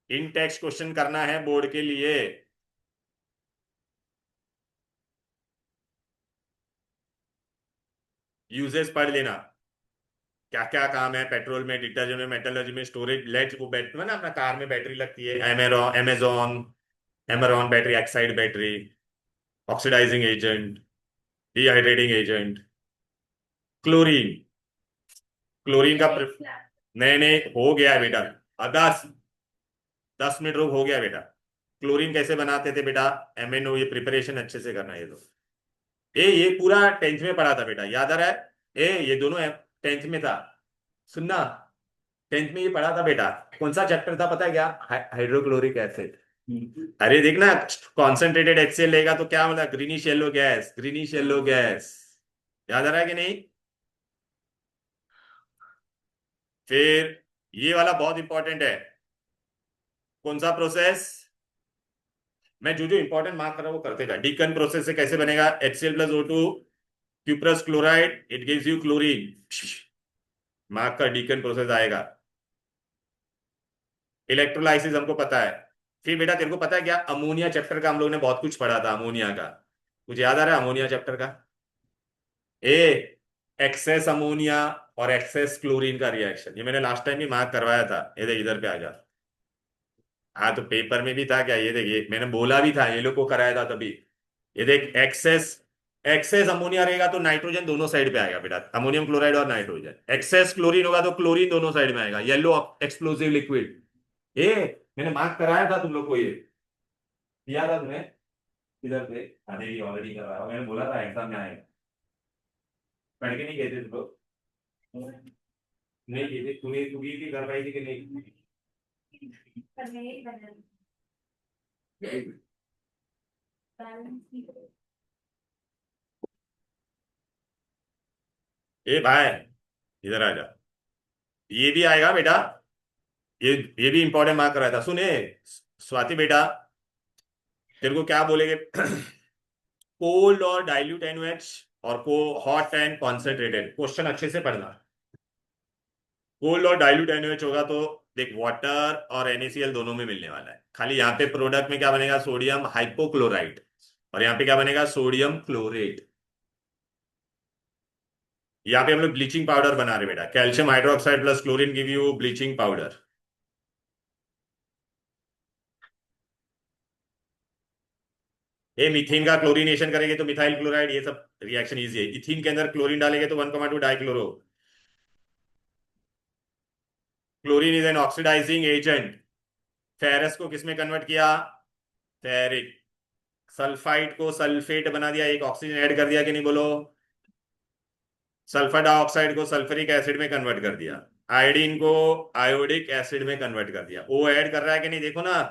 इन टेक्स्ट क्वेश्चन करना है बोर्ड के लिए। यूजेस पढ़ लेना, क्या क्या काम है पेट्रोल में, डिटर्जेंट में, मेटलर्जी में, स्टोरेज, लेट वो बैटरी ना, अपना कार में बैटरी लगती है, Amaron, Amazon, Amaron battery, Exide battery, oxidising agent, dehydrating agent, chlorine. Chlorine का नहीं नहीं, हो गया है बेटा। 10 मिनट रुक, हो गया बेटा। क्लोरीन कैसे बनाते थे बेटा, MnO, ये प्रिपरेशन अच्छे से करना है ये तो। ये पूरा 10th में पढ़ा था बेटा, याद आ रहा है। ये दोनों 10th में था, सुनना। 10th में ये पढ़ा था बेटा। कौन सा चैप्टर था पता है क्या, हाइड्रोक्लोरिक एसिड। अरे देखना, कॉन्सेंट्रेटेड HCl लेगा तो क्या मतलब, greenish yellow gas, greenish yellow gas. याद आ रहा है कि नहीं। फिर ये वाला बहुत इंपॉर्टेंट है। कौन सा प्रोसेस, मैं जो जो इंपॉर्टेंट मार्क कर रहा हूं वो करते जा। डीकन प्रोसेस से कैसे बनेगा, HCl+O2, cuprous chloride, it gives you chlorine. Mark का डीकन प्रोसेस आएगा। इलेक्ट्रोलाइसिस हमको पता है। फिर बेटा तेरे को पता है क्या, अमोनिया चैप्टर का हम लोग ने बहुत कुछ पढ़ा था, अमोनिया का कुछ याद आ रहा है, अमोनिया चैप्टर का। ए एक्सेस अमोनिया और एक्सेस क्लोरीन का रिएक्शन, ये मैंने लास्ट टाइम भी मार्क करवाया था, ये देख इधर पे आ जा। हाँ तो पेपर में भी था क्या, ये देखिए मैंने बोला भी था, ये लोग को कराया था तभी। ये देख, एक्सेस, एक्सेस अमोनिया रहेगा तो नाइट्रोजन दोनों साइड पे आएगा बेटा, अमोनियम क्लोराइड और नाइट्रोजन। एक्सेस क्लोरीन होगा तो क्लोरीन दोनों साइड में आएगा, येलो एक्सप्लोसिव लिक्विड। ये मैंने मार्क कराया था तुम लोग को, ये दिया था तुम्हें इधर पे। अरे ये ऑलरेडी कर रहा है, मैंने बोला था एग्जाम में आएगा। पढ़ के नहीं गए थे तुम लोग, नहीं गए थे, तुम्हें तुम्हें भी कर पाई थी कि नहीं। ए भाई, इधर आ जा, ये भी आएगा बेटा। ये भी इंपॉर्टेंट मार्क कराया था, सुने स्वाति बेटा, तेरे को क्या बोलेंगे कोल्ड और डाइल्यूट NaOH, और को हॉट एंड कॉन्सेंट्रेटेड, क्वेश्चन अच्छे से पढ़ना। कोल्ड और डाइल्यूट NaOH होगा तो देख, वाटर और NaCl दोनों में मिलने वाला है, खाली यहाँ पे प्रोडक्ट में क्या बनेगा, सोडियम हाइपोक्लोराइड, और यहाँ पे क्या बनेगा, सोडियम क्लोरेट। यहाँ पे हम लोग ब्लीचिंग पाउडर बना रहे बेटा, calcium hydroxide plus chlorine give you bleaching powder. ये मीथेन का क्लोरीनेशन करेंगे तो मिथाइल क्लोराइड, ये सब रिएक्शन इजी है। इथीन के अंदर क्लोरीन डालेंगे तो 1,2 dichloro. Chlorine is an oxidising agent. Ferrous को किसमें कन्वर्ट किया, फेरिक। सल्फाइड को सल्फेट बना दिया, एक ऑक्सीजन ऐड कर दिया कि नहीं बोलो। सल्फर डाइऑक्साइड को सल्फ्यूरिक एसिड में कन्वर्ट कर दिया। आयोडीन को आयोडिक एसिड में कन्वर्ट कर दिया। ओ ऐड कर रहा है कि नहीं, देखो ना।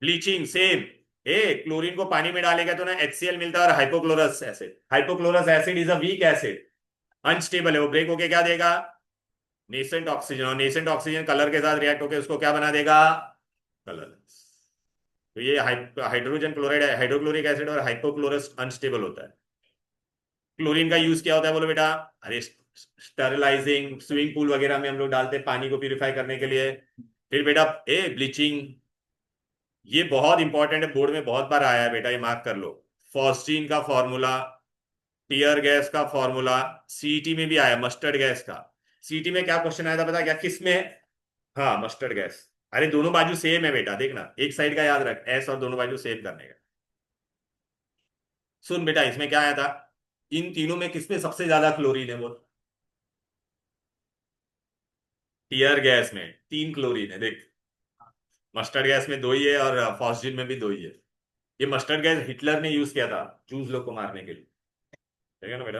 Bleaching same. क्लोरीन को पानी में डालेगा तो ना HCl मिलता है और hypochlorous acid. Hypochlorous acid is a weak acid, unstable है, वो ब्रेक होके क्या देगा, नेसेंट ऑक्सीजन, और नेसेंट ऑक्सीजन कलर के साथ रिएक्ट होकर उसको क्या बना देगा, कलर। तो ये हाइड्रोजन क्लोराइड, हाइड्रोक्लोरिक एसिड और हाइपोक्लोरस अनस्टेबल होता है। क्लोरीन का यूज क्या होता है बोलो बेटा, अरे स्टरलाइजिंग, स्विमिंग पूल वगैरह में हम लोग डालते हैं पानी को प्यूरिफाई करने के लिए। फिर बेटा ब्लीचिंग, ये बहुत इंपॉर्टेंट है, बोर्ड में बहुत बार आया है बेटा, ये मार्क कर लो। फॉस्टीन का फॉर्मूला, टीयर गैस का फॉर्मूला, सीईटी में भी आया, मस्टर्ड गैस का। सीईटी में क्या क्वेश्चन आया था पता क्या, किस में, हाँ मस्टर्ड गैस। अरे दोनों बाजू सेम है बेटा, देखना एक साइड का याद रख, एस और दोनों बाजू सेम करने का। सुन बेटा, इसमें क्या आया था, इन तीनों में किसमें सबसे ज्यादा क्लोरीन है वो, टीयर गैस में 3 क्लोरीन है देख। मस्टर्ड गैस में 2 ही है और फॉस्जिन में भी 2 ही है। ये मस्टर्ड गैस हिटलर ने यूज किया था जूस लोग को मारने के लिए। ठीक है ना बेटा।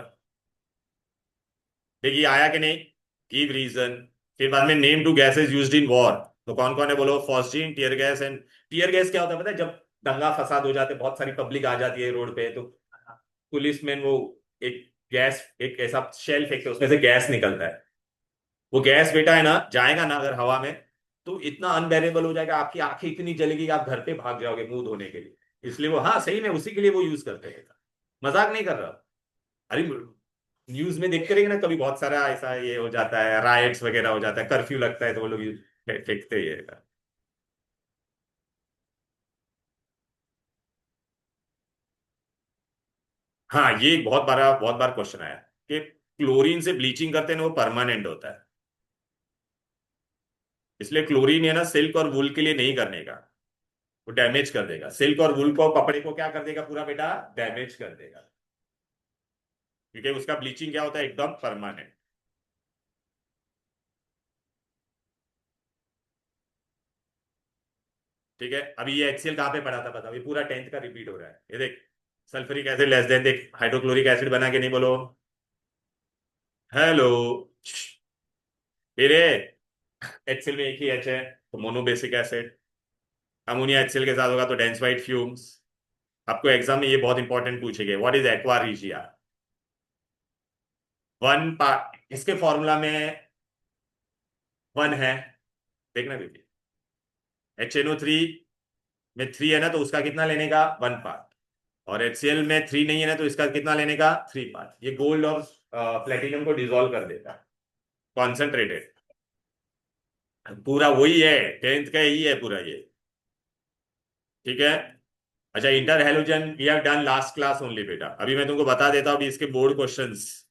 देखिए आया कि नहीं। Give reason. फिर बाद में name two gases used in war. तो कौन कौन है बोलो। Phosgene, tear gas and. Tear gas क्या होता है पता है, जब दंगा फसाद हो जाते हैं, बहुत सारी पब्लिक आ जाती है रोड पे, तो पुलिसमैन वो एक गैस, एक ऐसा शेल फेंकते हैं, उसमें से गैस निकलता है। वो गैस बेटा है ना, जाएगा ना अगर हवा में, तो इतना अनबेरेबल हो जाएगा, आपकी आंखें इतनी जलेगी कि आप घर पे भाग जाओगे मुंह धोने के लिए। इसलिए वो, हाँ सही में उसी के लिए वो यूज करते हैं। मजाक नहीं कर रहा। अरे न्यूज में देखते रहिए ना, कभी बहुत सारा ऐसा ये हो जाता है, राइट्स वगैरह हो जाता है, कर्फ्यू लगता है, तो वो लोग फेंकते ही है। हाँ ये बहुत बार क्वेश्चन आया कि क्लोरीन से ब्लीचिंग करते हैं ना, वो परमानेंट होता है। इसलिए क्लोरीन है ना, सिल्क और वूल के लिए नहीं करने का। वो डैमेज कर देगा सिल्क और वूल को, कपड़े को क्या कर देगा पूरा बेटा, डैमेज कर देगा। क्योंकि उसका ब्लीचिंग क्या होता है, एकदम परमानेंट। ठीक है। अभी ये एक्सेल कहाँ पे पढ़ा था बताओ, ये पूरा 10th का रिपीट हो रहा है, ये देख। सल्फ्यूरिक एसिड लेस देन, देख हाइड्रोक्लोरिक एसिड बना के नहीं बोलो। हेलो। फिर एक्सेल में एक ही एच है, तो मोनोबेसिक एसिड। अमोनिया एक्सेल के साथ होगा तो डेंस वाइट फ्यूम्स। आपको एग्जाम में ये बहुत इंपॉर्टेंट पूछेंगे, what is aqua regia. 1 part इसके फॉर्मूला में 1 है। देखना बेटी, HNO3 में 3 है ना, तो उसका कितना लेने का, 1 पार्ट। और HCl में 3 नहीं है ना, तो इसका कितना लेने का, 3 पार्ट। ये गोल्ड और प्लेटिनम को डिसॉल्व कर देता है। कॉन्सेंट्रेटेड। पूरा वही है, 10th का ही है पूरा ये। ठीक है। अच्छा, inter halogen we have done last class only बेटा। अभी मैं तुमको बता देता हूँ अभी इसके बोर्ड क्वेश्चंस,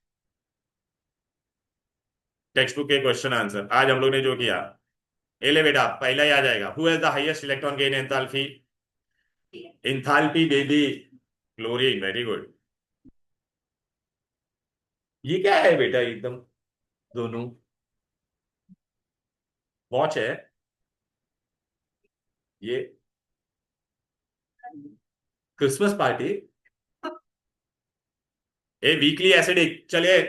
टेक्स्ट बुक के क्वेश्चन आंसर आज हम लोग ने जो किया। ए ले बेटा, पहला ही आ जाएगा, who has the highest electron gain enthalpy. Enthalpy baby, chlorine, very good. ये क्या है बेटा एकदम, दोनों वॉच है ये, क्रिसमस पार्टी। ए वीकली एसिडिक, चलिए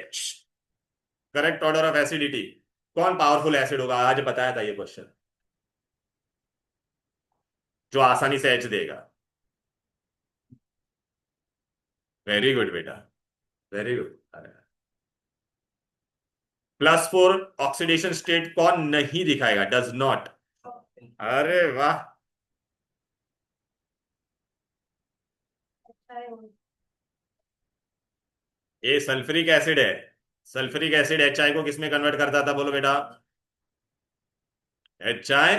करेक्ट ऑर्डर ऑफ एसिडिटी। कौन पावरफुल एसिड होगा, आज बताया था ये क्वेश्चन, जो आसानी से एच देगा। वेरी गुड बेटा, वेरी गुड। +4 ऑक्सीडेशन स्टेट कौन नहीं दिखाएगा, डज नॉट। अरे वाह। ये सल्फ्यूरिक एसिड है। सल्फ्यूरिक एसिड HI को किसमें कन्वर्ट करता था बोलो बेटा। HI,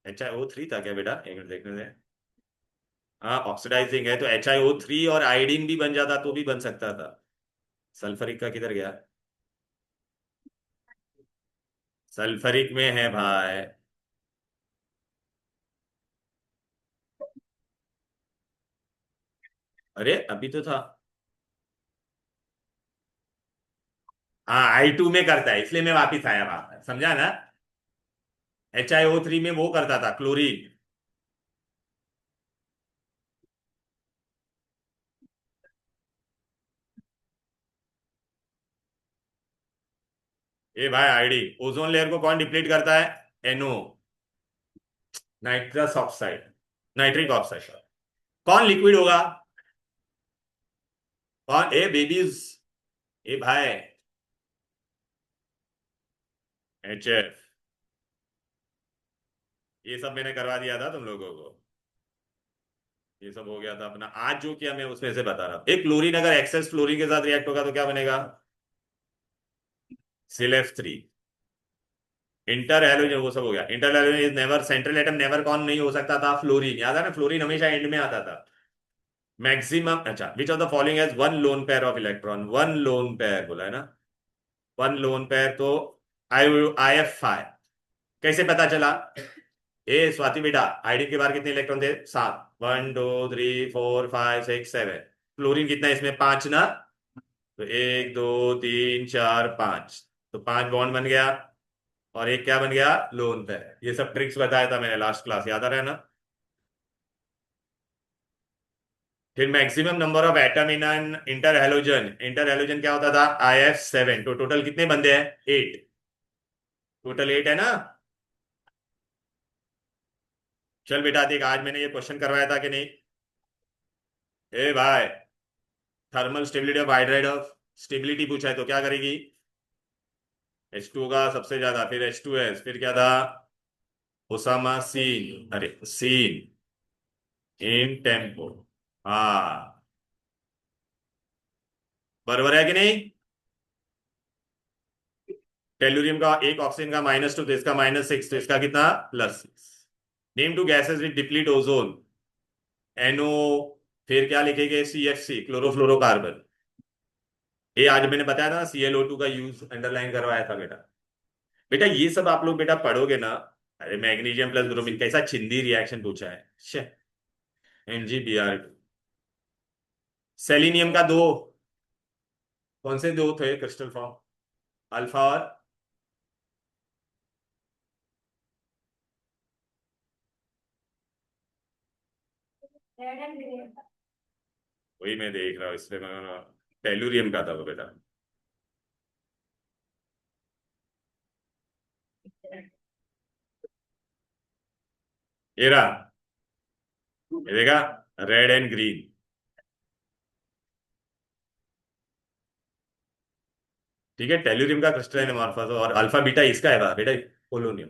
HiO3 था क्या बेटा, एक मिनट देखने दे। हाँ ऑक्सीडाइजिंग है, तो HiO3 और आयोडीन भी बन जाता, तो भी बन सकता था। सल्फ्यूरिक का किधर गया। सल्फ्यूरिक में है भाई। अरे अभी तो था। हाँ I2 में करता है, इसलिए मैं वापिस आया वहां, समझा ना। HiO3 में वो करता था, क्लोरीन। ए भाई आईडी, ओजोन लेयर को कौन डिप्लीट करता है, NO, nitrous oxide, nitric oxide. कौन लिक्विड होगा, कौन, ए बेबीज, ए भाई, HF। ये सब मैंने करवा दिया था तुम लोगों को। ये सब हो गया था अपना, आज जो किया मैं उसमें से बता रहा हूं। एक क्लोरीन अगर एक्सेस फ्लोरीन के साथ रिएक्ट होगा तो क्या बनेगा, ClF3। इंटर हेलोजन वो सब हो गया। Inter halogen is never, central atom never कौन नहीं हो सकता था, फ्लोरीन, याद है ना, फ्लोरीन हमेशा एंड में आता था। मैक्सिमम, अच्छा, which of the following has 1 lone pair of electron, 1 lone pair बोला है ना, 1 लोन पेयर, तो IF5। कैसे पता चला, ए स्वाति बेटा, आयोडीन के बाहर कितने इलेक्ट्रॉन थे, 7, 1 2 3 4 5 6 7। क्लोरीन कितना है इसमें, 5 ना, तो 1 2 3 4 5, तो 5 बॉन्ड बन गया। और एक क्या बन गया, लोन पे। ये सब ट्रिक्स बताया था मैंने लास्ट क्लास, याद आ रहा है ना। फिर maximum number of atom in an inter halogen, inter halogen क्या होता था, IF7। तो टोटल कितने बंदे हैं, 8। टोटल 8 है ना। चल बेटा देख, आज मैंने ये क्वेश्चन करवाया था कि नहीं। ए भाई, thermal stability of hydride of stability पूछा है तो क्या करेगी। H2 का सबसे ज्यादा, फिर H2S, फिर क्या था, ओसामा सीन, अरे सीन इन टेम्पो। हाँ, बराबर है कि नहीं। टेलुरियम का एक, ऑक्सीजन का -2, तो इसका -6, तो इसका कितना, +6। Name two gases which deplete ozone, NO। फिर क्या लिखेंगे, CFC, क्लोरोफ्लोरोकार्बन। ये आज मैंने बताया था ना, ClO2 का यूज अंडरलाइन करवाया था बेटा। बेटा ये सब आप लोग बेटा पढ़ोगे ना। अरे मैग्नीशियम प्लस ब्रोमीन, कैसा चिंदी रिएक्शन पूछा है। NgBr2। सेलिनियम का दो, कौन से दो थे क्रिस्टल फॉर्म, अल्फा और, वही मैं देख रहा हूँ इसलिए मैं, टेलुरियम का था वो बेटा। ये रहा, ये देखा, रेड एंड ग्रीन। ठीक है, टेलुरियम का क्रिस्टलाइन अमॉर्फस, और अल्फा बीटा इसका है बेटा, पोलोनियम।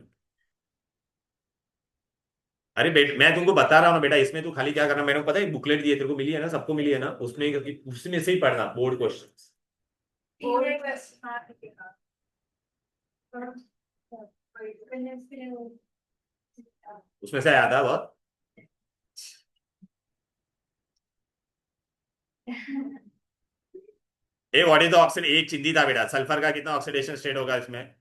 अरे मैं तुमको बता रहा हूँ ना बेटा, इसमें तू खाली क्या करना, मैंने को पता है बुकलेट दी है तेरे को, मिली है ना, सबको मिली है ना, उसमें उसमें से ही पढ़ना बोर्ड क्वेश्चन। उसमें से आया था बहुत। ए व्हाट इज द ऑक्सीडेशन, एक चिंदी था बेटा, सल्फर का कितना ऑक्सीडेशन स्टेट होगा इसमें,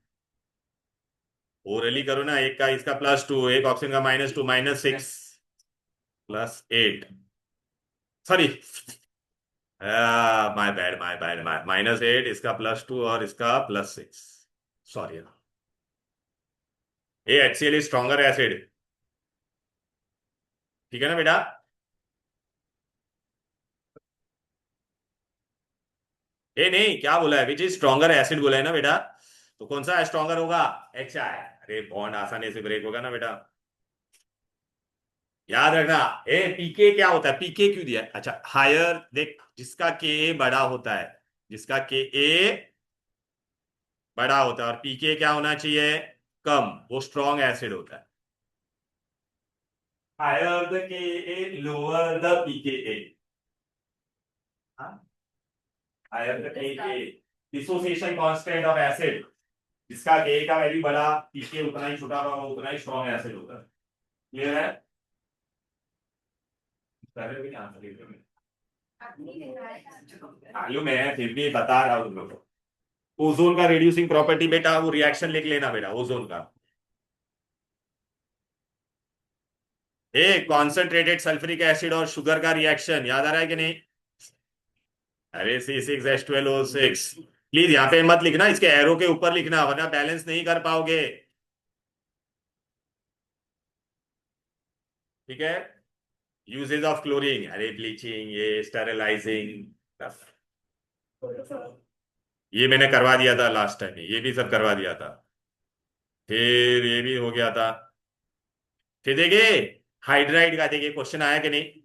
ओरली करो ना, एक का इसका +2, एक ऑक्सीजन का -2, -6, +8, सॉरी, माय बैड, -8, इसका +2 और इसका +6, सॉरी। ये HCl इज स्ट्रॉन्गर एसिड, ठीक है ना बेटा। ए नहीं, क्या बोला है, विच इज स्ट्रॉन्गर एसिड बोला है ना बेटा। तो कौन सा स्ट्रॉन्गर होगा, HI। अरे बॉन्ड आसानी से ब्रेक होगा ना बेटा, याद रखना। ए पीके क्या होता है, पीके क्यों दिया है, अच्छा हायर देख, जिसका के बड़ा होता है, जिसका के बड़ा होता है, और पीके क्या होना चाहिए, कम, वो स्ट्रॉन्ग एसिड होता है। Higher the K, lower the pK. Higher the K, dissociation constant of acid, जिसका के का वैल्यू बड़ा, पीके उतना ही छोटा होगा, उतना ही स्ट्रॉन्ग एसिड होता है। क्लियर है। पहले भी आंसर दे दो। मालूम है, फिर भी बता रहा हूँ तुम लोग को। ओजोन का रिड्यूसिंग प्रॉपर्टी बेटा, वो रिएक्शन लिख लेना बेटा, ओजोन का। कॉन्सेंट्रेटेड सल्फ्यूरिक एसिड और शुगर का रिएक्शन, याद आ रहा है कि नहीं। अरे C6H12O6, प्लीज यहाँ पे मत लिखना, इसके एरो के ऊपर लिखना, वरना बैलेंस नहीं कर पाओगे। ठीक है। यूजेज ऑफ क्लोरीन, अरे ब्लीचिंग, ये स्टेरिलाइजिंग, ये मैंने करवा दिया था लास्ट टाइम, ये भी सब करवा दिया था। फिर ये भी हो गया था। फिर देखिए, हाइड्राइड का देखिए क्वेश्चन आया कि नहीं।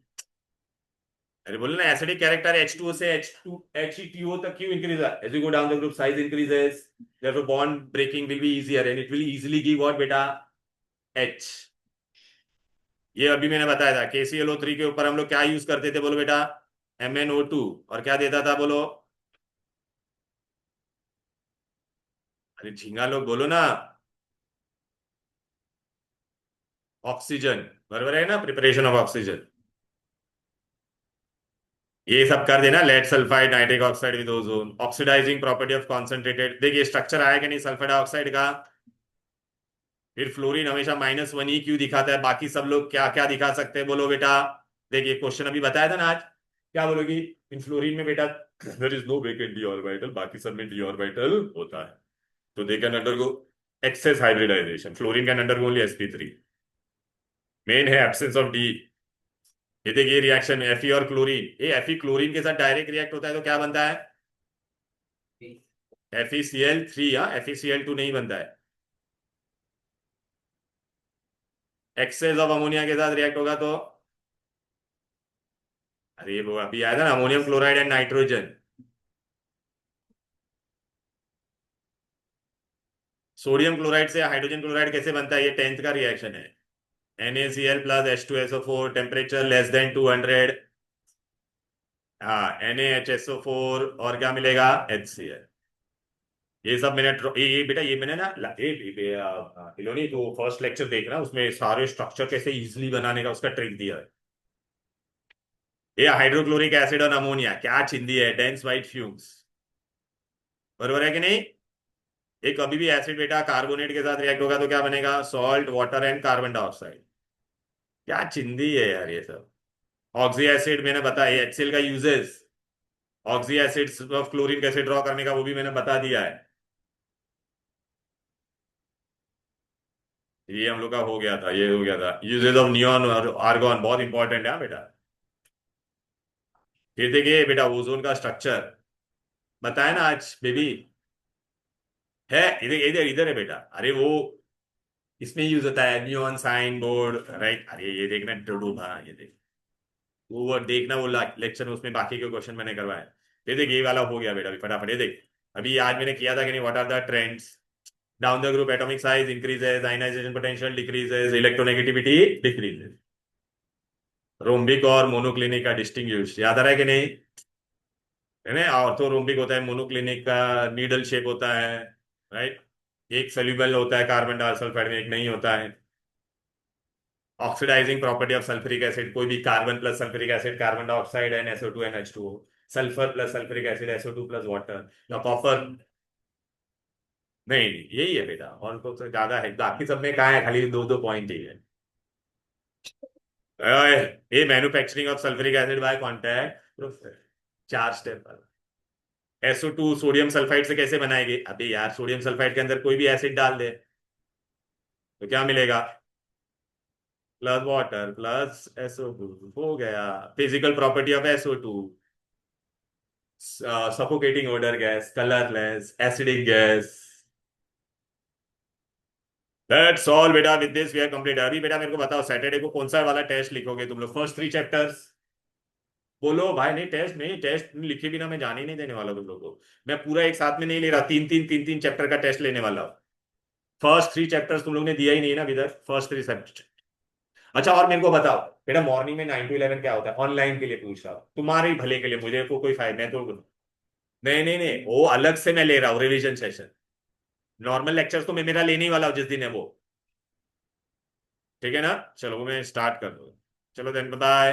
अरे बोले ना, एसिडिक कैरेक्टर H2O से HETO तक क्यों increase, as you go down the group size increases, therefore bond breaking will be easier and it will easily give what बेटा, H। ये अभी मैंने बताया था, KClO3 के ऊपर हम लोग क्या यूज करते थे, बोलो बेटा, MnO2, और क्या देता था बोलो, अरे झींगा लोग बोलो ना, ऑक्सीजन, बराबर है ना, प्रिपरेशन ऑफ ऑक्सीजन। ये सब कर देना, lead sulphide nitric oxide with ozone, oxidising property of concentrated, देखिए स्ट्रक्चर आया कि नहीं सल्फर डाइऑक्साइड का। फिर फ्लोरीन हमेशा -1 ही क्यों दिखाता है, बाकी सब लोग क्या क्या दिखा सकते हैं, बोलो बेटा। देखिए क्वेश्चन अभी बताया था ना आज, क्या बोलोगी, इन फ्लोरीन में बेटा there is no vacant d orbital, बाकी सब में डी ऑर्बिटल होता है। तो they can undergo excess hybridisation, fluorine can undergo only sp3। Main है एब्सेंस ऑफ डी। ये देखिए रिएक्शन Fe और क्लोरीन, ये Fe क्लोरीन के साथ डायरेक्ट रिएक्ट होता है तो क्या बनता है? FeCl3। हाँ, FeCl2 नहीं बनता है। एक्सेस ऑफ अमोनिया के साथ रिएक्ट होगा तो, अरे वो अभी आया था ना, ammonium chloride and nitrogen. Sodium chloride से हाइड्रोजन क्लोराइड कैसे बनता है? ये 10th का रिएक्शन है। NaCl plus H2SO4, temperature less than 200। हाँ, NaHSO4 और क्या मिलेगा? HCl। ये सब मैंने ये बेटा, ये मैंने ना इलोनी तो फर्स्ट लेक्चर देखना, उसमें सारे स्ट्रक्चर कैसे इजीली बनाने का उसका ट्रिक दिया है। ये हाइड्रोक्लोरिक एसिड और अमोनिया क्या चिंदी है, डेंस वाइट फ्यूम्स। बरोबर है कि नहीं? ये कभी भी एसिड बेटा कार्बोनेट के साथ रिएक्ट होगा तो क्या बनेगा? Salt, water and carbon dioxide. क्या चिंदी है यार ये सब। ऑक्सी एसिड मैंने बताया, HCl का uses. Oxy acid of chlorine कैसे ड्रॉ करने का वो भी मैंने बता दिया है। ये हम लोग का हो गया था, ये हो गया था। यूजेस ऑफ नियॉन और आर्गॉन बहुत इंपॉर्टेंट है हाँ बेटा। फिर देखिए बेटा, ओजोन का स्ट्रक्चर बताया ना आज बेबी। है इधर इधर इधर है बेटा। अरे वो इसमें यूज होता है नियॉन साइन बोर्ड, राइट? अरे ये देखना डूडू, हाँ ये देख, वो देखना वो लेक्चर में, उसमें बाकी के क्वेश्चन मैंने करवाए। ये देख, ये वाला हो गया बेटा अभी फटाफट। ये देख, अभी आज मैंने किया था कि नहीं, what are the trends? Down the group atomic size increases, ionization potential decreases, electronegativity decreases. Rhombic और मोनोक्लिनिक का डिस्टिंग्विश याद आ रहा है कि नहीं? है ना, ऑर्थोरोम्बिक होता है, मोनोक्लिनिक का नीडल शेप होता है, राइट? एक सोल्यूबल होता है कार्बन डाइसल्फाइड में, एक नहीं होता है। Oxidising property of sulphuric acid, कोई भी carbon plus sulphuric acid, carbon dioxide and SO2 NH2O, sulphur plus sulphuric acid SO2 plus water, या कॉपर। नहीं नहीं, यही है बेटा, और तो ज्यादा है, बाकी सब में कहाँ है, खाली दो दो पॉइंट ही है। अरे, ये manufacturing of sulphuric acid by contact, 4 step. SO2 sodium sulphide से कैसे बनाएंगे? अबे यार, सोडियम सल्फाइड के अंदर कोई भी एसिड डाल दे तो क्या मिलेगा? प्लस वाटर प्लस SO2, हो गया। Physical property of SO2, suffocating odour gas, colourless, acidic gas. That's all बेटा, with this we are complete. अभी बेटा मेरे को बताओ, सैटरडे को कौन सा वाला टेस्ट लिखोगे तुम लोग? First 3 chapters. बोलो भाई। नहीं, टेस्ट नहीं, टेस्ट लिखे बिना मैं जाने ही नहीं देने वाला तुम लोगों को। मैं पूरा एक साथ में नहीं ले रहा, 3 3 3 3 चैप्टर का टेस्ट लेने वाला हूँ। फर्स्ट 3 चैप्टर्स तुम लोग ने दिया ही नहीं ना अभी तक, फर्स्ट 3 सब्जेक्ट। अच्छा, और मेरे को बताओ बेटा, मॉर्निंग में 9 to 11 क्या होता है? ऑनलाइन के लिए पूछ रहा हूँ, तुम्हारे ही भले के लिए, मुझे को कोई फायदा नहीं तो। नहीं नहीं नहीं, वो अलग से मैं ले रहा हूँ रिवीजन सेशन। नॉर्मल लेक्चर्स तो मैं मेरा लेने ही वाला हूँ जिस दिन है वो। ठीक है ना? चलो वो मैं स्टार्ट कर दूँ। चलो देन, बाय।